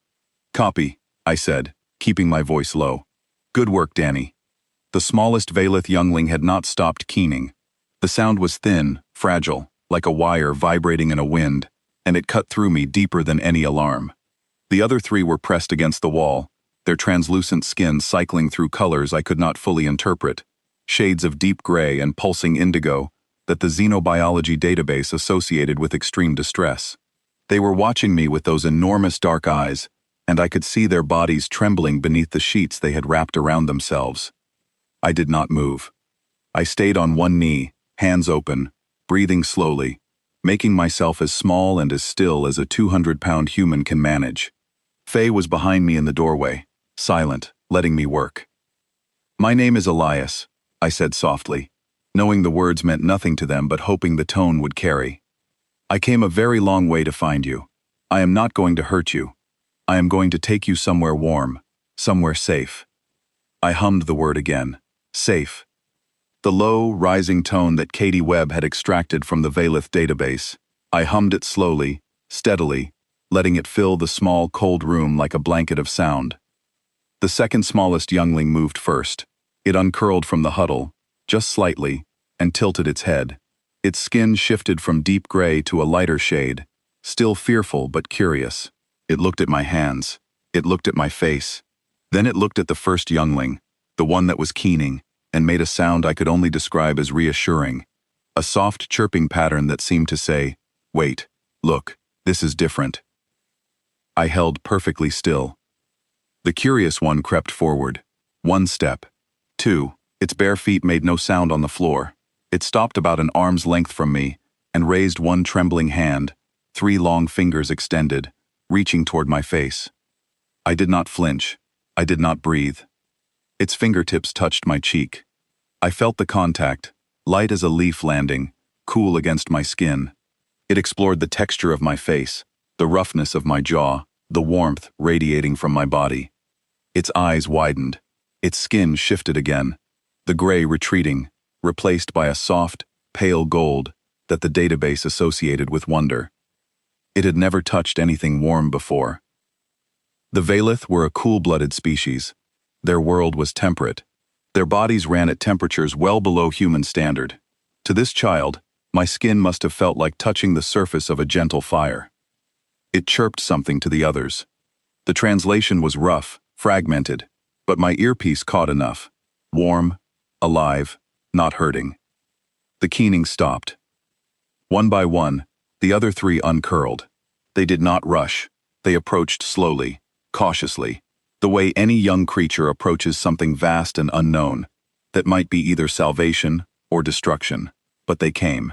"Copy," I said, keeping my voice low. "Good work, Danny." The smallest Valith youngling had not stopped keening. The sound was thin, fragile, like a wire vibrating in a wind, and it cut through me deeper than any alarm. The other 3 were pressed against the wall, their translucent skin cycling through colors I could not fully interpret, shades of deep gray and pulsing indigo that the xenobiology database associated with extreme distress. They were watching me with those enormous dark eyes, and I could see their bodies trembling beneath the sheets they had wrapped around themselves. I did not move. I stayed on one knee, hands open, breathing slowly, making myself as small and as still as a 200-pound human can manage. Faye was behind me in the doorway, silent, letting me work. "My name is Elias," I said softly, knowing the words meant nothing to them but hoping the tone would carry. "I came a very long way to find you. I am not going to hurt you. I am going to take you somewhere warm, somewhere safe." I hummed the word again. Safe. The low, rising tone that Katie Webb had extracted from the Valith database. I hummed it slowly, steadily, letting it fill the small, cold room like a blanket of sound. The second smallest youngling moved first. It uncurled from the huddle, just slightly, and tilted its head. Its skin shifted from deep gray to a lighter shade, still fearful but curious. It looked at my hands. It looked at my face. Then it looked at the first youngling, the one that was keening, and made a sound I could only describe as reassuring. A soft chirping pattern that seemed to say, "Wait, look, this is different." I held perfectly still. The curious one crept forward. 1 step. 2. Its bare feet made no sound on the floor. It stopped about an arm's length from me and raised 1 trembling hand, 3 long fingers extended, reaching toward my face. I did not flinch. I did not breathe. Its fingertips touched my cheek. I felt the contact, light as a leaf landing, cool against my skin. It explored the texture of my face, the roughness of my jaw, the warmth radiating from my body. Its eyes widened. Its skin shifted again, the gray retreating, replaced by a soft, pale gold that the database associated with wonder. It had never touched anything warm before. The Valith were a cool-blooded species. Their world was temperate. Their bodies ran at temperatures well below human standard. To this child, my skin must have felt like touching the surface of a gentle fire. It chirped something to the others. The translation was rough, fragmented, but my earpiece caught enough. Warm, alive, not hurting. The keening stopped. One by one, the other 3 uncurled. They did not rush. They approached slowly, cautiously, the way any young creature approaches something vast and unknown, that might be either salvation or destruction, but they came.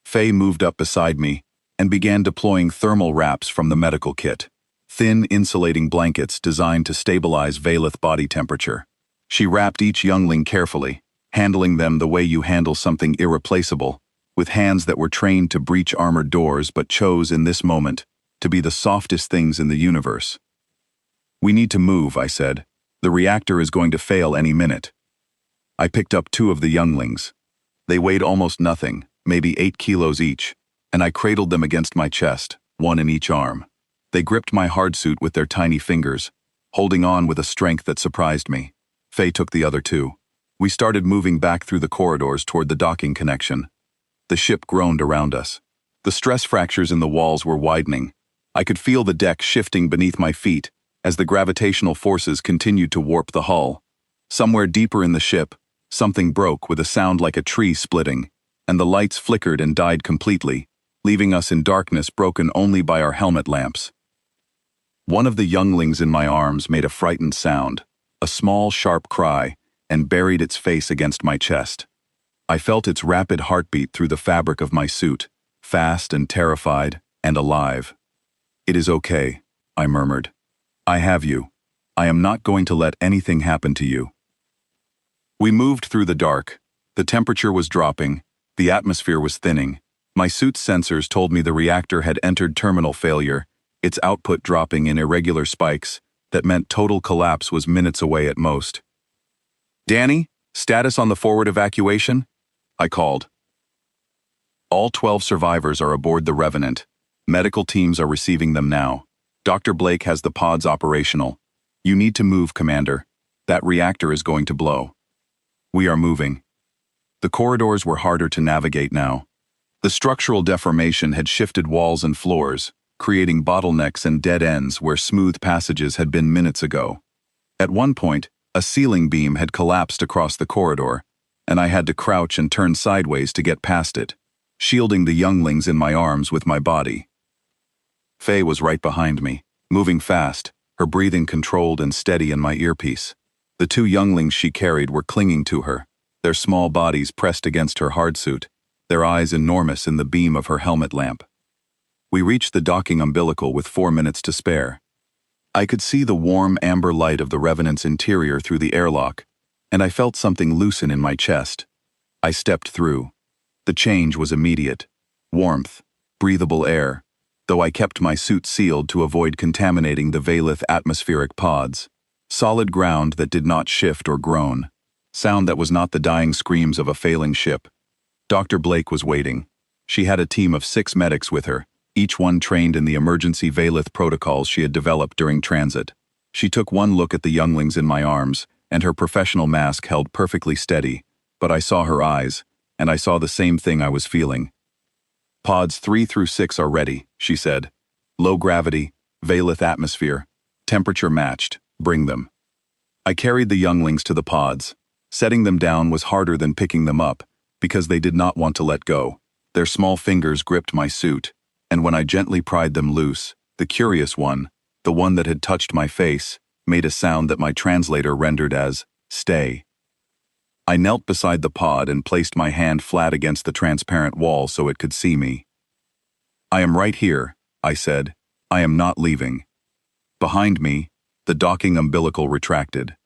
Faye moved up beside me and began deploying thermal wraps from the medical kit, thin insulating blankets designed to stabilize Valith body temperature. She wrapped each youngling carefully, handling them the way you handle something irreplaceable, with hands that were trained to breach armored doors but chose in this moment to be the softest things in the universe. "We need to move," I said. "The reactor is going to fail any minute." I picked up 2 of the younglings. They weighed almost nothing, maybe 8 kilos each, and I cradled them against my chest, one in each arm. They gripped my hardsuit with their tiny fingers, holding on with a strength that surprised me. Faye took the other two. We started moving back through the corridors toward the docking connection. The ship groaned around us. The stress fractures in the walls were widening. I could feel the deck shifting beneath my feet as the gravitational forces continued to warp the hull. Somewhere deeper in the ship, something broke with a sound like a tree splitting, and the lights flickered and died completely, leaving us in darkness broken only by our helmet lamps. One of the younglings in my arms made a frightened sound, a small, sharp cry, and buried its face against my chest. I felt its rapid heartbeat through the fabric of my suit, fast and terrified and alive. "It is okay," I murmured. "I have you. I am not going to let anything happen to you." We moved through the dark. The temperature was dropping. The atmosphere was thinning. My suit's sensors told me the reactor had entered terminal failure, its output dropping in irregular spikes that meant total collapse was minutes away at most. "Danny, status on the forward evacuation?" I called. "All 12 survivors are aboard the Revenant. Medical teams are receiving them now. Dr. Blake has the pods operational. You need to move, Commander. That reactor is going to blow." We are moving. The corridors were harder to navigate now. The structural deformation had shifted walls and floors, creating bottlenecks and dead ends where smooth passages had been minutes ago. At one point, a ceiling beam had collapsed across the corridor, and I had to crouch and turn sideways to get past it, shielding the younglings in my arms with my body. Faye was right behind me, moving fast, her breathing controlled and steady in my earpiece. The two younglings she carried were clinging to her, their small bodies pressed against her hardsuit, their eyes enormous in the beam of her helmet lamp. We reached the docking umbilical with 4 minutes to spare. I could see the warm amber light of the Revenant's interior through the airlock, and I felt something loosen in my chest. I stepped through. The change was immediate. Warmth, breathable air, though I kept my suit sealed to avoid contaminating the Valith atmospheric pods. Solid ground that did not shift or groan. Sound that was not the dying screams of a failing ship. Dr. Blake was waiting. She had a team of 6 medics with her, each one trained in the emergency Valith protocols she had developed during transit. She took one look at the younglings in my arms, and her professional mask held perfectly steady, but I saw her eyes, and I saw the same thing I was feeling. "Pods 3 through 6 are ready," she said. "Low gravity, Valith atmosphere, temperature matched, bring them." I carried the younglings to the pods. Setting them down was harder than picking them up, because they did not want to let go. Their small fingers gripped my suit, and when I gently pried them loose, the curious one, the one that had touched my face, made a sound that my translator rendered as, "Stay." I knelt beside the pod and placed my hand flat against the transparent wall so it could see me. "I am right here," I said. "I am not leaving." Behind me, the docking umbilical retracted.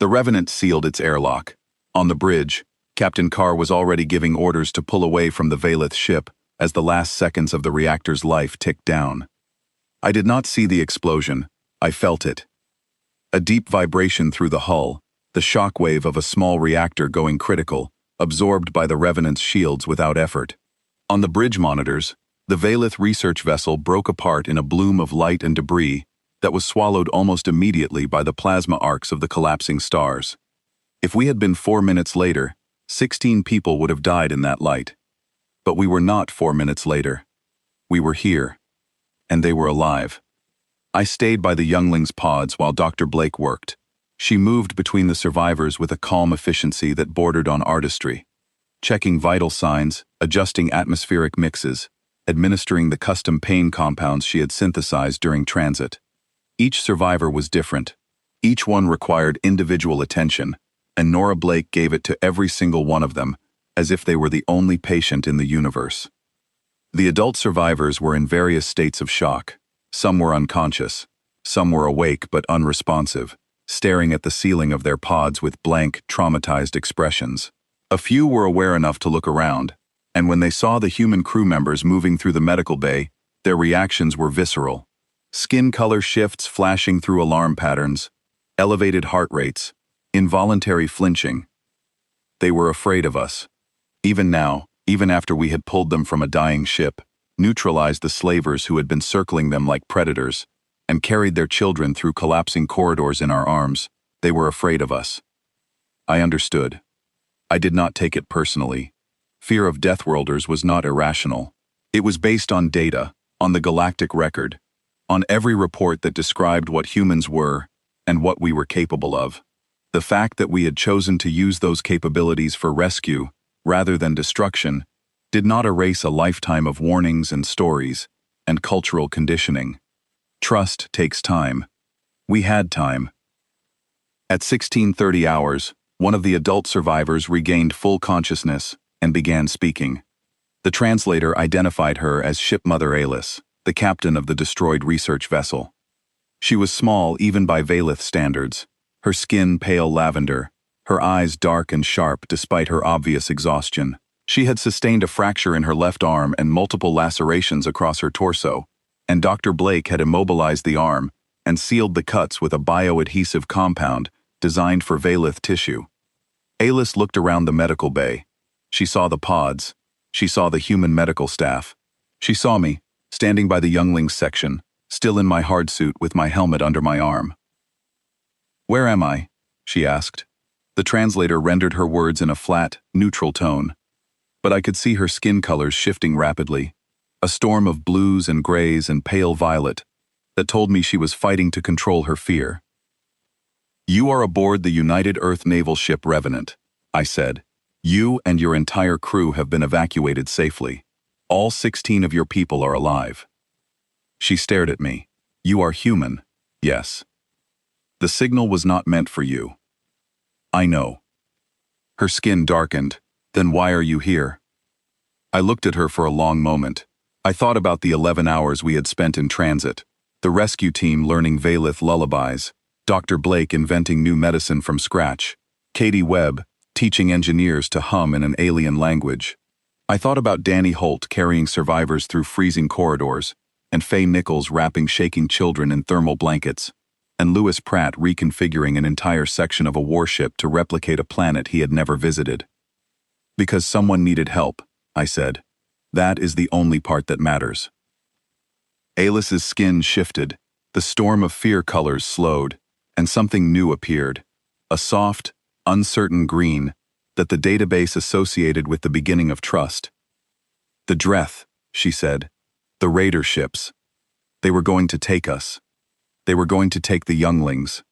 The Revenant sealed its airlock. On the bridge, Captain Carr was already giving orders to pull away from the Valith ship as the last seconds of the reactor's life ticked down. I did not see the explosion. I felt it. A deep vibration through the hull, the shock wave of a small reactor going critical, absorbed by the Revenant's shields without effort. On the bridge monitors, the Valith research vessel broke apart in a bloom of light and debris that was swallowed almost immediately by the plasma arcs of the collapsing stars. If we had been 4 minutes later, 16 people would have died in that light. But we were not 4 minutes later. We were here. And they were alive. I stayed by the younglings' pods while Dr. Blake worked. She moved between the survivors with a calm efficiency that bordered on artistry, checking vital signs, adjusting atmospheric mixes, administering the custom pain compounds she had synthesized during transit. Each survivor was different. Each one required individual attention, and Nora Blake gave it to every single one of them, as if they were the only patient in the universe. The adult survivors were in various states of shock. Some were unconscious. Some were awake but unresponsive, staring at the ceiling of their pods with blank, traumatized expressions. A few were aware enough to look around, and when they saw the human crew members moving through the medical bay, their reactions were visceral. Skin color shifts flashing through alarm patterns, elevated heart rates, involuntary flinching. They were afraid of us. Even now, even after we had pulled them from a dying ship, neutralized the slavers who had been circling them like predators, and carried their children through collapsing corridors in our arms. They were afraid of us. I understood. I did not take it personally. Fear of Deathworlders was not irrational. It was based on data, on the galactic record, on every report that described what humans were and what we were capable of. The fact that we had chosen to use those capabilities for rescue, rather than destruction, did not erase a lifetime of warnings and stories, and cultural conditioning. Trust takes time. We had time. At 16:30 hours, one of the adult survivors regained full consciousness and began speaking. The translator identified her as Shipmother Alice, the captain of the destroyed research vessel. She was small even by Valith standards, her skin pale lavender, her eyes dark and sharp despite her obvious exhaustion. She had sustained a fracture in her left arm and multiple lacerations across her torso, and Dr. Blake had immobilized the arm and sealed the cuts with a bioadhesive compound designed for Valith tissue. Alice looked around the medical bay. She saw the pods. She saw the human medical staff. She saw me, standing by the younglings section, still in my hard suit with my helmet under my arm. "Where am I?" she asked. The translator rendered her words in a flat, neutral tone. But I could see her skin colors shifting rapidly, a storm of blues and grays and pale violet that told me she was fighting to control her fear. "You are aboard the United Earth Naval Ship Revenant," I said. "You and your entire crew have been evacuated safely. All 16 of your people are alive." She stared at me. "You are human, yes. The signal was not meant for you." "I know." Her skin darkened. "Then why are you here?" I looked at her for a long moment. I thought about the 11 hours we had spent in transit, the rescue team learning Valith lullabies, Dr. Blake inventing new medicine from scratch, Katie Webb teaching engineers to hum in an alien language. I thought about Danny Holt carrying survivors through freezing corridors, and Faye Nichols wrapping shaking children in thermal blankets, and Lewis Pratt reconfiguring an entire section of a warship to replicate a planet he had never visited. "Because someone needed help," I said. "That is the only part that matters." Alice's skin shifted, the storm of fear colors slowed, and something new appeared, a soft, uncertain green that the database associated with the beginning of trust. "The Dreth," she said. "The raider ships. They were going to take us. They were going to take the younglings."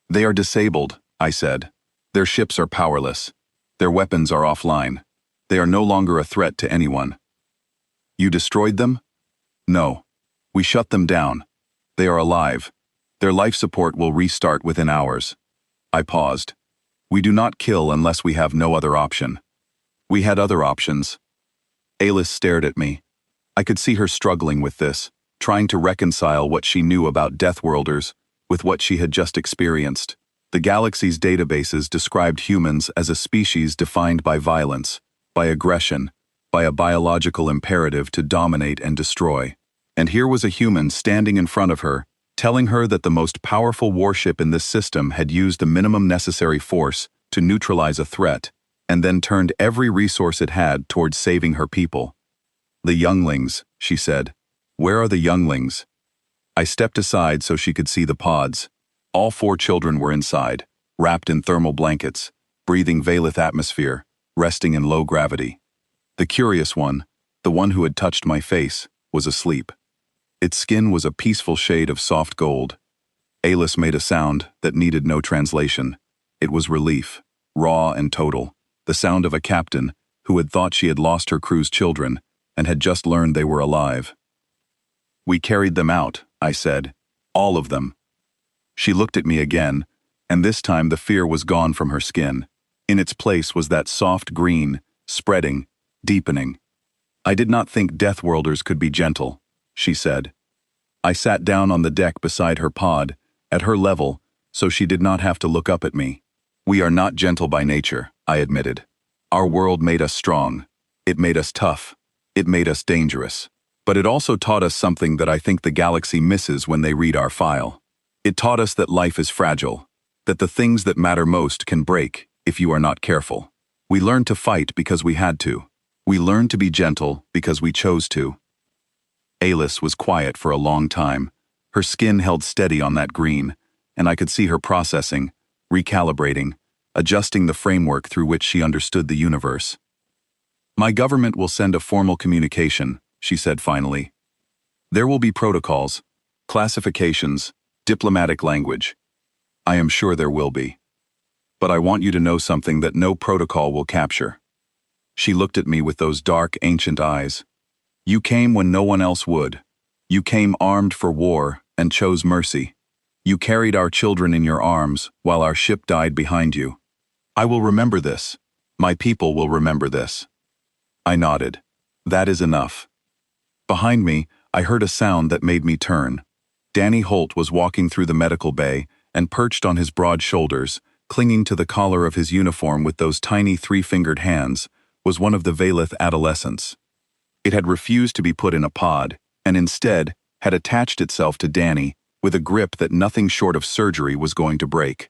"They are disabled," I said. "Their ships are powerless. Their weapons are offline. They are no longer a threat to anyone." "You destroyed them?" "No. We shut them down. They are alive. Their life support will restart within hours." I paused. "We do not kill unless we have no other option." "We had other options." Alice stared at me. I could see her struggling with this, trying to reconcile what she knew about Deathworlders with what she had just experienced. The galaxy's databases described humans as a species defined by violence, by aggression, by a biological imperative to dominate and destroy. And here was a human standing in front of her, telling her that the most powerful warship in this system had used the minimum necessary force to neutralize a threat, and then turned every resource it had towards saving her people. "The younglings," she said. "Where are the younglings?" I stepped aside so she could see the pods. All 4 children were inside, wrapped in thermal blankets, breathing Valith atmosphere, resting in low gravity. The curious one, the one who had touched my face, was asleep. Its skin was a peaceful shade of soft gold. Alice made a sound that needed no translation. It was relief, raw and total, the sound of a captain who had thought she had lost her crew's children and had just learned they were alive. "We carried them out," I said. "All of them." She looked at me again, and this time the fear was gone from her skin. In its place was that soft green, spreading, deepening. "I did not think Deathworlders could be gentle," she said. I sat down on the deck beside her pod, at her level, so she did not have to look up at me. "We are not gentle by nature," I admitted. "Our world made us strong. It made us tough. It made us dangerous. But it also taught us something that I think the galaxy misses when they read our file. It taught us that life is fragile, that the things that matter most can break if you are not careful. We learned to fight because we had to, We learned to be gentle because we chose to. Alice was quiet for a long time. Her skin held steady on that green, and I could see her processing, recalibrating, adjusting the framework through which she understood the universe. My government will send a formal communication, she said finally. There will be protocols, classifications, diplomatic language. I am sure there will be. But I want you to know something that no protocol will capture. She looked at me with those dark, ancient eyes. You came when no one else would. You came armed for war and chose mercy. You carried our children in your arms while our ship died behind you. I will remember this. My people will remember this. I nodded. That is enough. Behind me, I heard a sound that made me turn. Danny Holt was walking through the medical bay and perched on his broad shoulders, clinging to the collar of his uniform with those tiny three-fingered hands, was one of the Valith adolescents. It had refused to be put in a pod, and instead had attached itself to Danny with a grip that nothing short of surgery was going to break.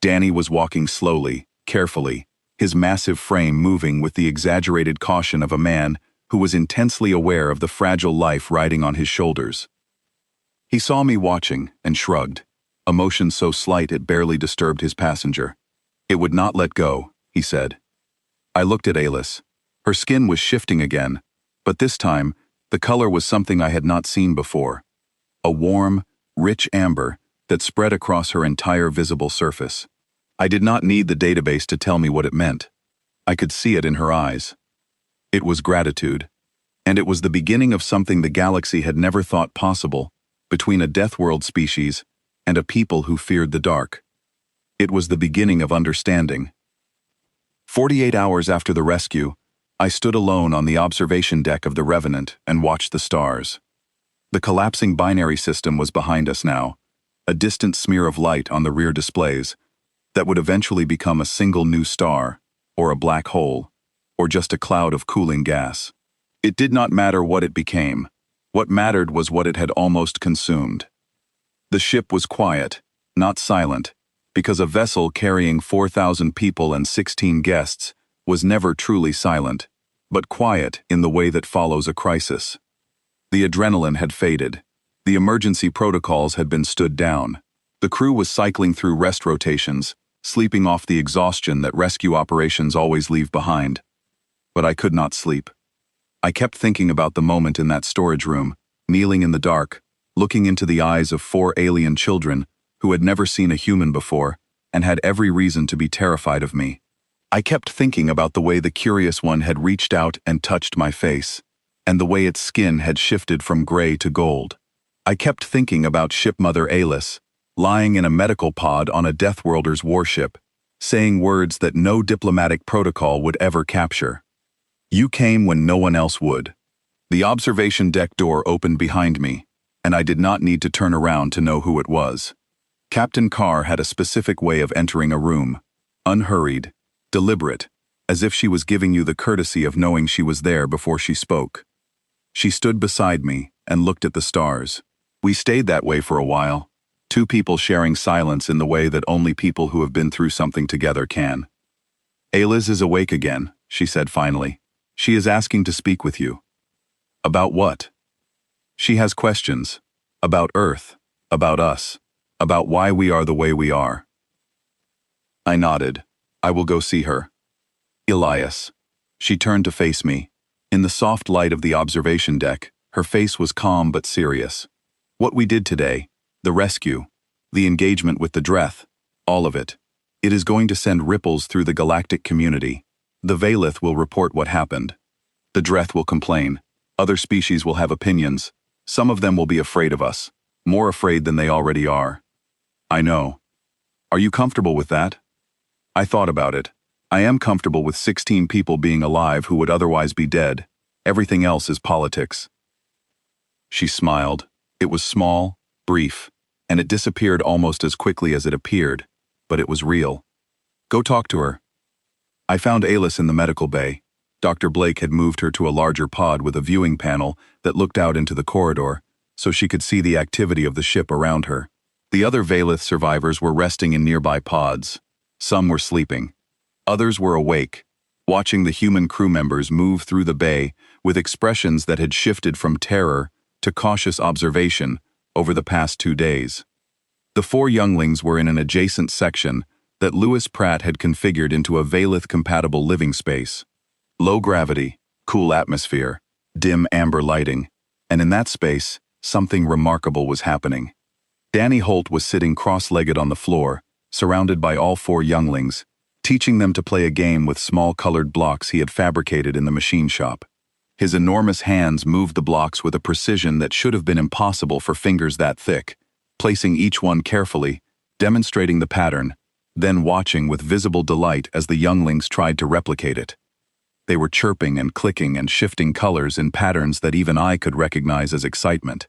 Danny was walking slowly, carefully, his massive frame moving with the exaggerated caution of a man who was intensely aware of the fragile life riding on his shoulders. He saw me watching and shrugged, a motion so slight it barely disturbed his passenger. It would not let go, he said. I looked at Alice. Her skin was shifting again, but this time, the color was something I had not seen before. A warm, rich amber that spread across her entire visible surface. I did not need the database to tell me what it meant. I could see it in her eyes. It was gratitude, and it was the beginning of something the galaxy had never thought possible, between a Deathworld species and a people who feared the dark. It was the beginning of understanding. 48 hours after the rescue, I stood alone on the observation deck of the Revenant and watched the stars. The collapsing binary system was behind us now, a distant smear of light on the rear displays that would eventually become a single new star, or a black hole, or just a cloud of cooling gas. It did not matter what it became. What mattered was what it had almost consumed. The ship was quiet, not silent, because a vessel carrying 4,000 people and 16 guests was never truly silent, but quiet in the way that follows a crisis. The adrenaline had faded. The emergency protocols had been stood down. The crew was cycling through rest rotations, sleeping off the exhaustion that rescue operations always leave behind. But I could not sleep. I kept thinking about the moment in that storage room, kneeling in the dark, looking into the eyes of 4 alien children who had never seen a human before and had every reason to be terrified of me. I kept thinking about the way the curious one had reached out and touched my face, and the way its skin had shifted from gray to gold. I kept thinking about shipmother Alice, lying in a medical pod on a Deathworlders warship, saying words that no diplomatic protocol would ever capture. You came when no one else would. The observation deck door opened behind me, and I did not need to turn around to know who it was. Captain Carr had a specific way of entering a room, unhurried, deliberate, as if she was giving you the courtesy of knowing she was there before she spoke. She stood beside me and looked at the stars. We stayed that way for a while, 2 people sharing silence in the way that only people who have been through something together can. Alice is awake again, she said finally. She is asking to speak with you. About what? She has questions. About Earth, about us, about why we are the way we are. I nodded. I will go see her. Elias. She turned to face me. In the soft light of the observation deck, her face was calm but serious. What we did today, the rescue, the engagement with the Dreth, all of it, it is going to send ripples through the galactic community. The Valith will report what happened. The Dreth will complain. Other species will have opinions. Some of them will be afraid of us, more afraid than they already are. I know. Are you comfortable with that? I thought about it. I am comfortable with 16 people being alive who would otherwise be dead. Everything else is politics. She smiled. It was small, brief, and it disappeared almost as quickly as it appeared, but it was real. Go talk to her. I found Alice in the medical bay. Dr. Blake had moved her to a larger pod with a viewing panel that looked out into the corridor, so she could see the activity of the ship around her. The other Valith survivors were resting in nearby pods. Some were sleeping. Others were awake, watching the human crew members move through the bay with expressions that had shifted from terror to cautious observation over the past 2 days. The 4 younglings were in an adjacent section that Lewis Pratt had configured into a Valith-compatible living space. Low gravity, cool atmosphere, dim amber lighting, and in that space, something remarkable was happening. Danny Holt was sitting cross-legged on the floor, surrounded by all 4 younglings, teaching them to play a game with small colored blocks he had fabricated in the machine shop. His enormous hands moved the blocks with a precision that should have been impossible for fingers that thick, placing each one carefully, demonstrating the pattern, then watching with visible delight as the younglings tried to replicate it. They were chirping and clicking and shifting colors in patterns that even I could recognize as excitement.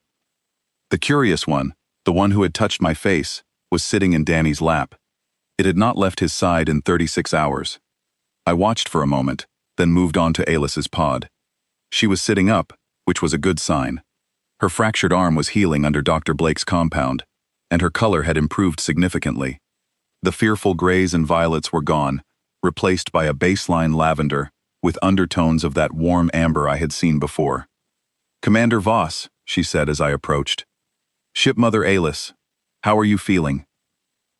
The curious one, the one who had touched my face, was sitting in Danny's lap. It had not left his side in 36 hours. I watched for a moment, then moved on to Alice's pod. She was sitting up, which was a good sign. Her fractured arm was healing under Dr. Blake's compound, and her color had improved significantly. The fearful grays and violets were gone, replaced by a baseline lavender with undertones of that warm amber I had seen before. "Commander Voss," she said as I approached. "Shipmother Alice, how are you feeling?"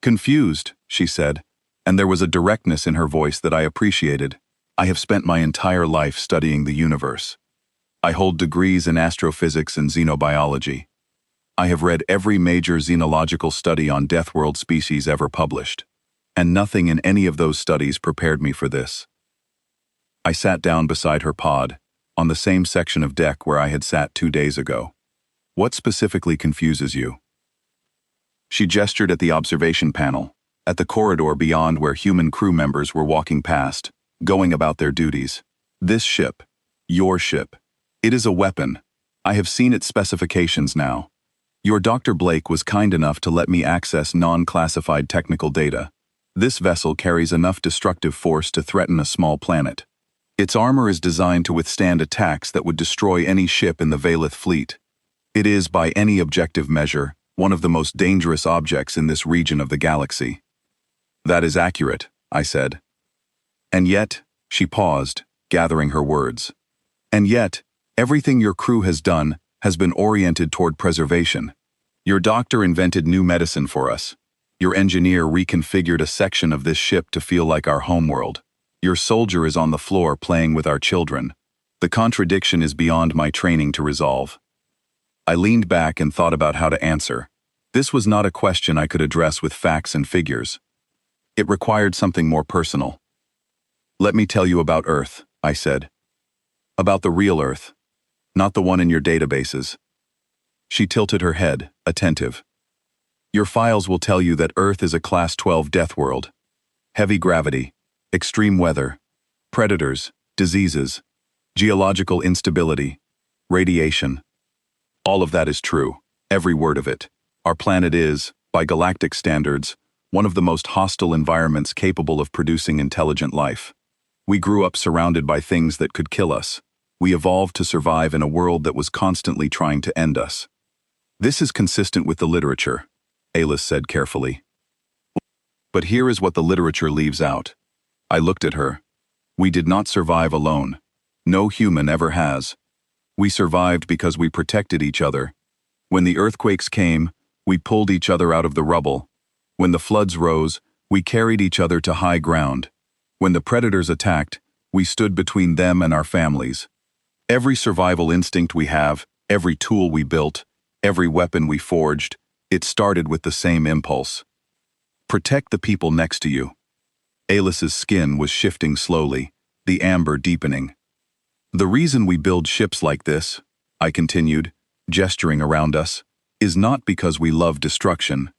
"Confused," she said, and there was a directness in her voice that I appreciated. "I have spent my entire life studying the universe. I hold degrees in astrophysics and xenobiology. I have read every major xenological study on Deathworld species ever published, and nothing in any of those studies prepared me for this." I sat down beside her pod, on the same section of deck where I had sat 2 days ago. "What specifically confuses you?" She gestured at the observation panel, at the corridor beyond where human crew members were walking past, going about their duties. "This ship, your ship, it is a weapon. I have seen its specifications now. Your Dr. Blake was kind enough to let me access non-classified technical data. This vessel carries enough destructive force to threaten a small planet. Its armor is designed to withstand attacks that would destroy any ship in the Valith fleet. It is, by any objective measure, one of the most dangerous objects in this region of the galaxy." "That is accurate," I said. "And yet," she paused, gathering her words, "and yet, everything your crew has done has been oriented toward preservation. Your doctor invented new medicine for us. Your engineer reconfigured a section of this ship to feel like our homeworld. Your soldier is on the floor playing with our children. The contradiction is beyond my training to resolve." I leaned back and thought about how to answer. This was not a question I could address with facts and figures. It required something more personal. "Let me tell you about Earth," I said. "About the real Earth, not the one in your databases." She tilted her head, attentive. "Your files will tell you that Earth is a Class 12 death world. Heavy gravity, extreme weather, predators, diseases, geological instability, radiation. All of that is true, every word of it. Our planet is, by galactic standards, one of the most hostile environments capable of producing intelligent life. We grew up surrounded by things that could kill us. We evolved to survive in a world that was constantly trying to end us. This is consistent with the literature," Alice said carefully. "But here is what the literature leaves out." I looked at her. "We did not survive alone. No human ever has. We survived because we protected each other. When the earthquakes came, we pulled each other out of the rubble. When the floods rose, we carried each other to high ground. When the predators attacked, we stood between them and our families. Every survival instinct we have, every tool we built, every weapon we forged, it started with the same impulse. Protect the people next to you." Alice's skin was shifting slowly, the amber deepening. "The reason we build ships like this," I continued, gesturing around us, "is not because we love destruction.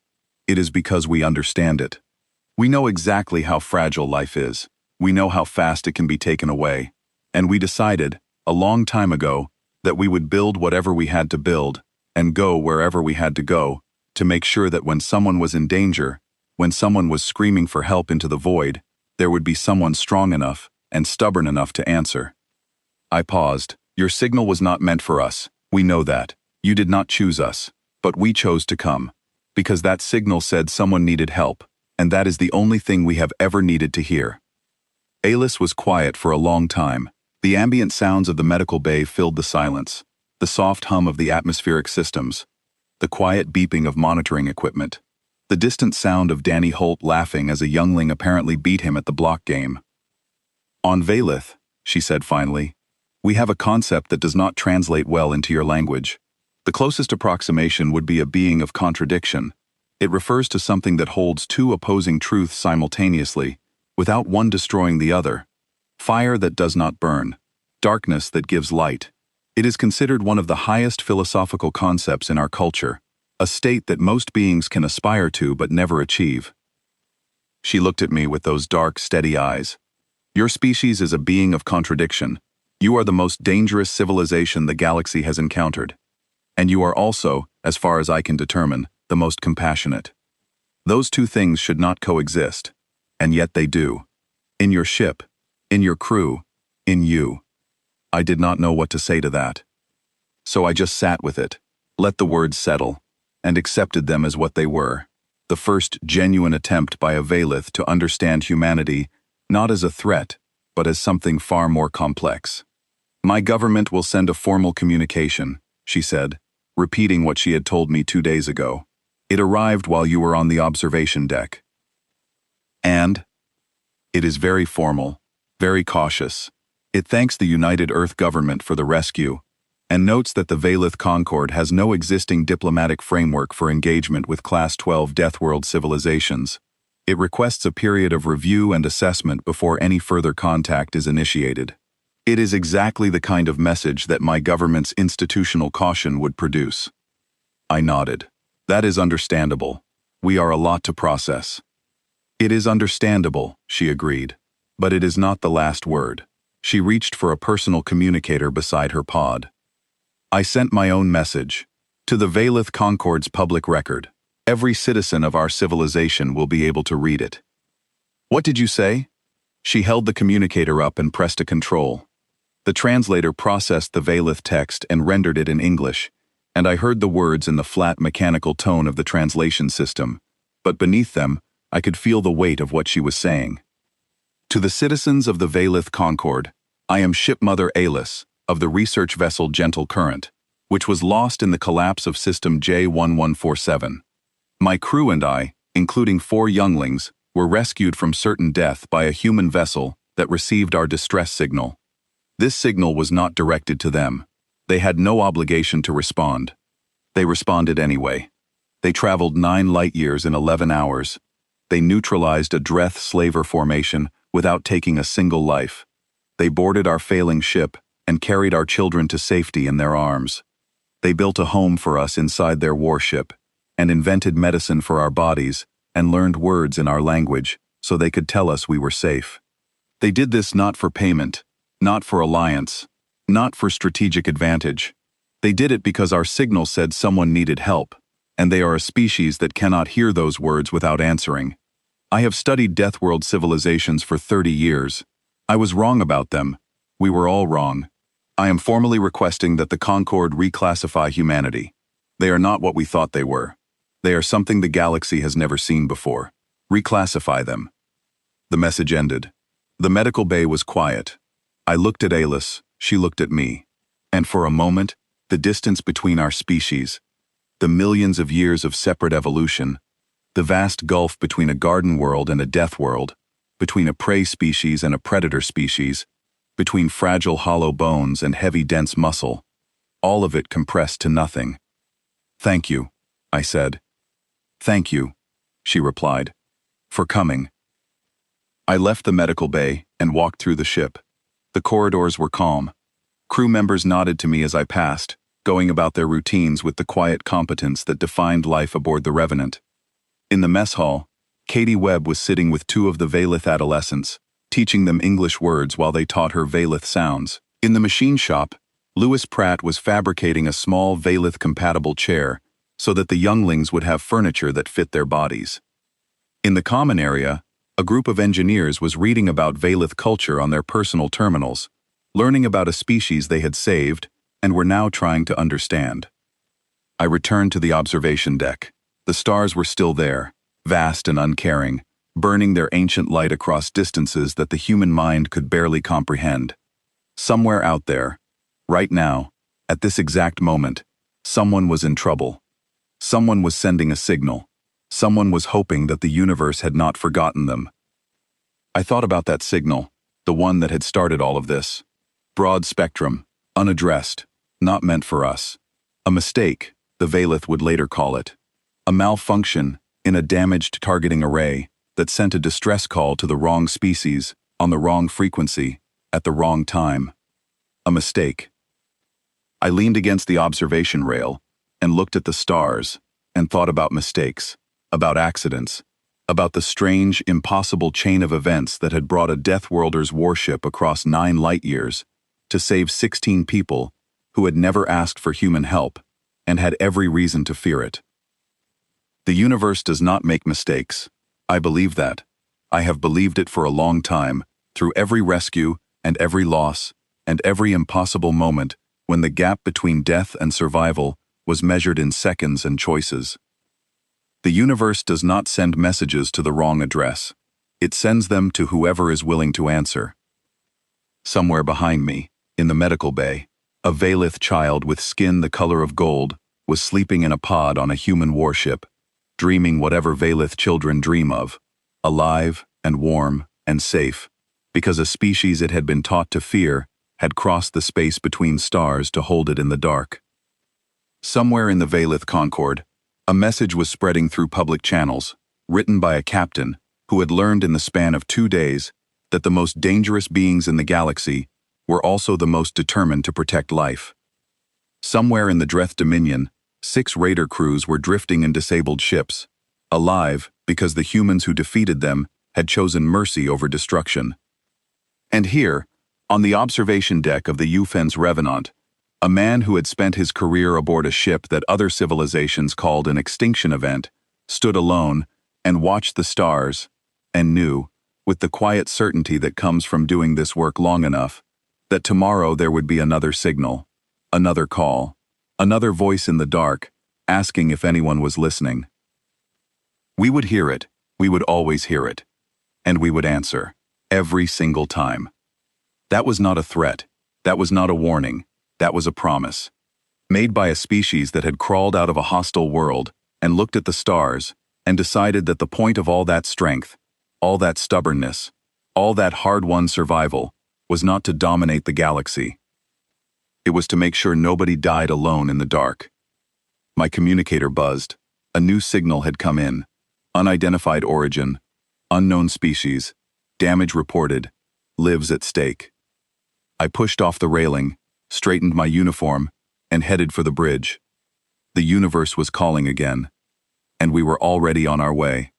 It is because we understand it. We know exactly how fragile life is. We know how fast it can be taken away. And we decided, a long time ago, that we would build whatever we had to build, and go wherever we had to go, to make sure that when someone was in danger, when someone was screaming for help into the void, there would be someone strong enough and stubborn enough to answer." I paused. "Your signal was not meant for us. We know that. You did not choose us. But we chose to come. Because that signal said someone needed help, and that is the only thing we have ever needed to hear." Alice was quiet for a long time. The ambient sounds of the medical bay filled the silence, the soft hum of the atmospheric systems, the quiet beeping of monitoring equipment, the distant sound of Danny Holt laughing as a youngling apparently beat him at the block game. "On Valith," she said finally, "we have a concept that does not translate well into your language. The closest approximation would be a being of contradiction. It refers to something that holds two opposing truths simultaneously, without one destroying the other. Fire that does not burn, darkness that gives light. It is considered one of the highest philosophical concepts in our culture, a state that most beings can aspire to but never achieve." She looked at me with those dark, steady eyes. "Your species is a being of contradiction. You are the most dangerous civilization the galaxy has encountered. And you are also, as far as I can determine, the most compassionate. Those two things should not coexist, and yet they do. In your ship, in your crew, in you." I did not know what to say to that. So I just sat with it, let the words settle, and accepted them as what they were. The first genuine attempt by a Valith to understand humanity, not as a threat, but as something far more complex. "My government will send a formal communication," she said, repeating what she had told me 2 days ago. "It arrived while you were on the observation deck. And it is very formal, very cautious. It thanks the United Earth government for the rescue, and notes that the Valith Concord has no existing diplomatic framework for engagement with Class 12 Deathworld civilizations. It requests a period of review and assessment before any further contact is initiated." It is exactly the kind of message that my government's institutional caution would produce. I nodded. "That is understandable. We are a lot to process." "It is understandable," she agreed, "but it is not the last word." She reached for a personal communicator beside her pod. I sent my own message. "To the Valith Concord's public record. Every citizen of our civilization will be able to read it." "What did you say?" She held the communicator up and pressed a control. The translator processed the Valith text and rendered it in English, and I heard the words in the flat mechanical tone of the translation system, but beneath them, I could feel the weight of what she was saying. "To the citizens of the Valith Concord, I am Shipmother Alice, of the research vessel Gentle Current, which was lost in the collapse of System J1147. My crew and I, including 4 younglings, were rescued from certain death by a human vessel that received our distress signal. This signal was not directed to them. They had no obligation to respond. They responded anyway. They traveled 9 light-years in 11 hours. They neutralized a Dreth slaver formation without taking a single life. They boarded our failing ship and carried our children to safety in their arms. They built a home for us inside their warship and invented medicine for our bodies and learned words in our language so they could tell us we were safe. They did this not for payment, not for alliance, not for strategic advantage. They did it because our signal said someone needed help, and they are a species that cannot hear those words without answering. I have studied Deathworld civilizations for 30 years. I was wrong about them. We were all wrong. I am formally requesting that the Concord reclassify humanity. They are not what we thought they were. They are something the galaxy has never seen before. Reclassify them." The message ended. The medical bay was quiet. I looked at Alice, she looked at me. And for a moment, the distance between our species, the millions of years of separate evolution, the vast gulf between a garden world and a death world, between a prey species and a predator species, between fragile hollow bones and heavy dense muscle, all of it compressed to nothing. "Thank you," I said. "Thank you," she replied, "for coming." I left the medical bay and walked through the ship. The corridors were calm. Crew members nodded to me as I passed, going about their routines with the quiet competence that defined life aboard the Revenant. In the mess hall, Katie Webb was sitting with 2 of the Valith adolescents, teaching them English words while they taught her Valith sounds. In the machine shop, Lewis Pratt was fabricating a small Valith-compatible chair so that the younglings would have furniture that fit their bodies. In the common area, a group of engineers was reading about Valith culture on their personal terminals, learning about a species they had saved and were now trying to understand. I returned to the observation deck. The stars were still there, vast and uncaring, burning their ancient light across distances that the human mind could barely comprehend. Somewhere out there, right now, at this exact moment, someone was in trouble. Someone was sending a signal. Someone was hoping that the universe had not forgotten them. I thought about that signal, the one that had started all of this. Broad spectrum, unaddressed, not meant for us. A mistake, the Valith would later call it. A malfunction in a damaged targeting array that sent a distress call to the wrong species, on the wrong frequency, at the wrong time. A mistake. I leaned against the observation rail and looked at the stars and thought about mistakes, about accidents, about the strange, impossible chain of events that had brought a Deathworlders warship across 9 light-years to save 16 people who had never asked for human help and had every reason to fear it. The universe does not make mistakes. I believe that. I have believed it for a long time, through every rescue and every loss and every impossible moment when the gap between death and survival was measured in seconds and choices. The universe does not send messages to the wrong address. It sends them to whoever is willing to answer. Somewhere behind me, in the medical bay, a Valith child with skin the color of gold was sleeping in a pod on a human warship, dreaming whatever Valith children dream of, alive and warm and safe, because a species it had been taught to fear had crossed the space between stars to hold it in the dark. Somewhere in the Valith Concord, a message was spreading through public channels, written by a captain who had learned in the span of 2 days that the most dangerous beings in the galaxy were also the most determined to protect life. Somewhere in the Dreth Dominion, 6 raider crews were drifting in disabled ships, alive because the humans who defeated them had chosen mercy over destruction. And here, on the observation deck of the Ufens Revenant, a man who had spent his career aboard a ship that other civilizations called an extinction event, stood alone and watched the stars and knew, with the quiet certainty that comes from doing this work long enough, that tomorrow there would be another signal, another call, another voice in the dark, asking if anyone was listening. We would hear it, we would always hear it, and we would answer, every single time. That was not a threat, that was not a warning, that was a promise, made by a species that had crawled out of a hostile world and looked at the stars and decided that the point of all that strength, all that stubbornness, all that hard-won survival was not to dominate the galaxy. It was to make sure nobody died alone in the dark. My communicator buzzed. A new signal had come in. Unidentified origin, unknown species, damage reported, lives at stake. I pushed off the railing, straightened my uniform, and headed for the bridge. The universe was calling again, and we were already on our way.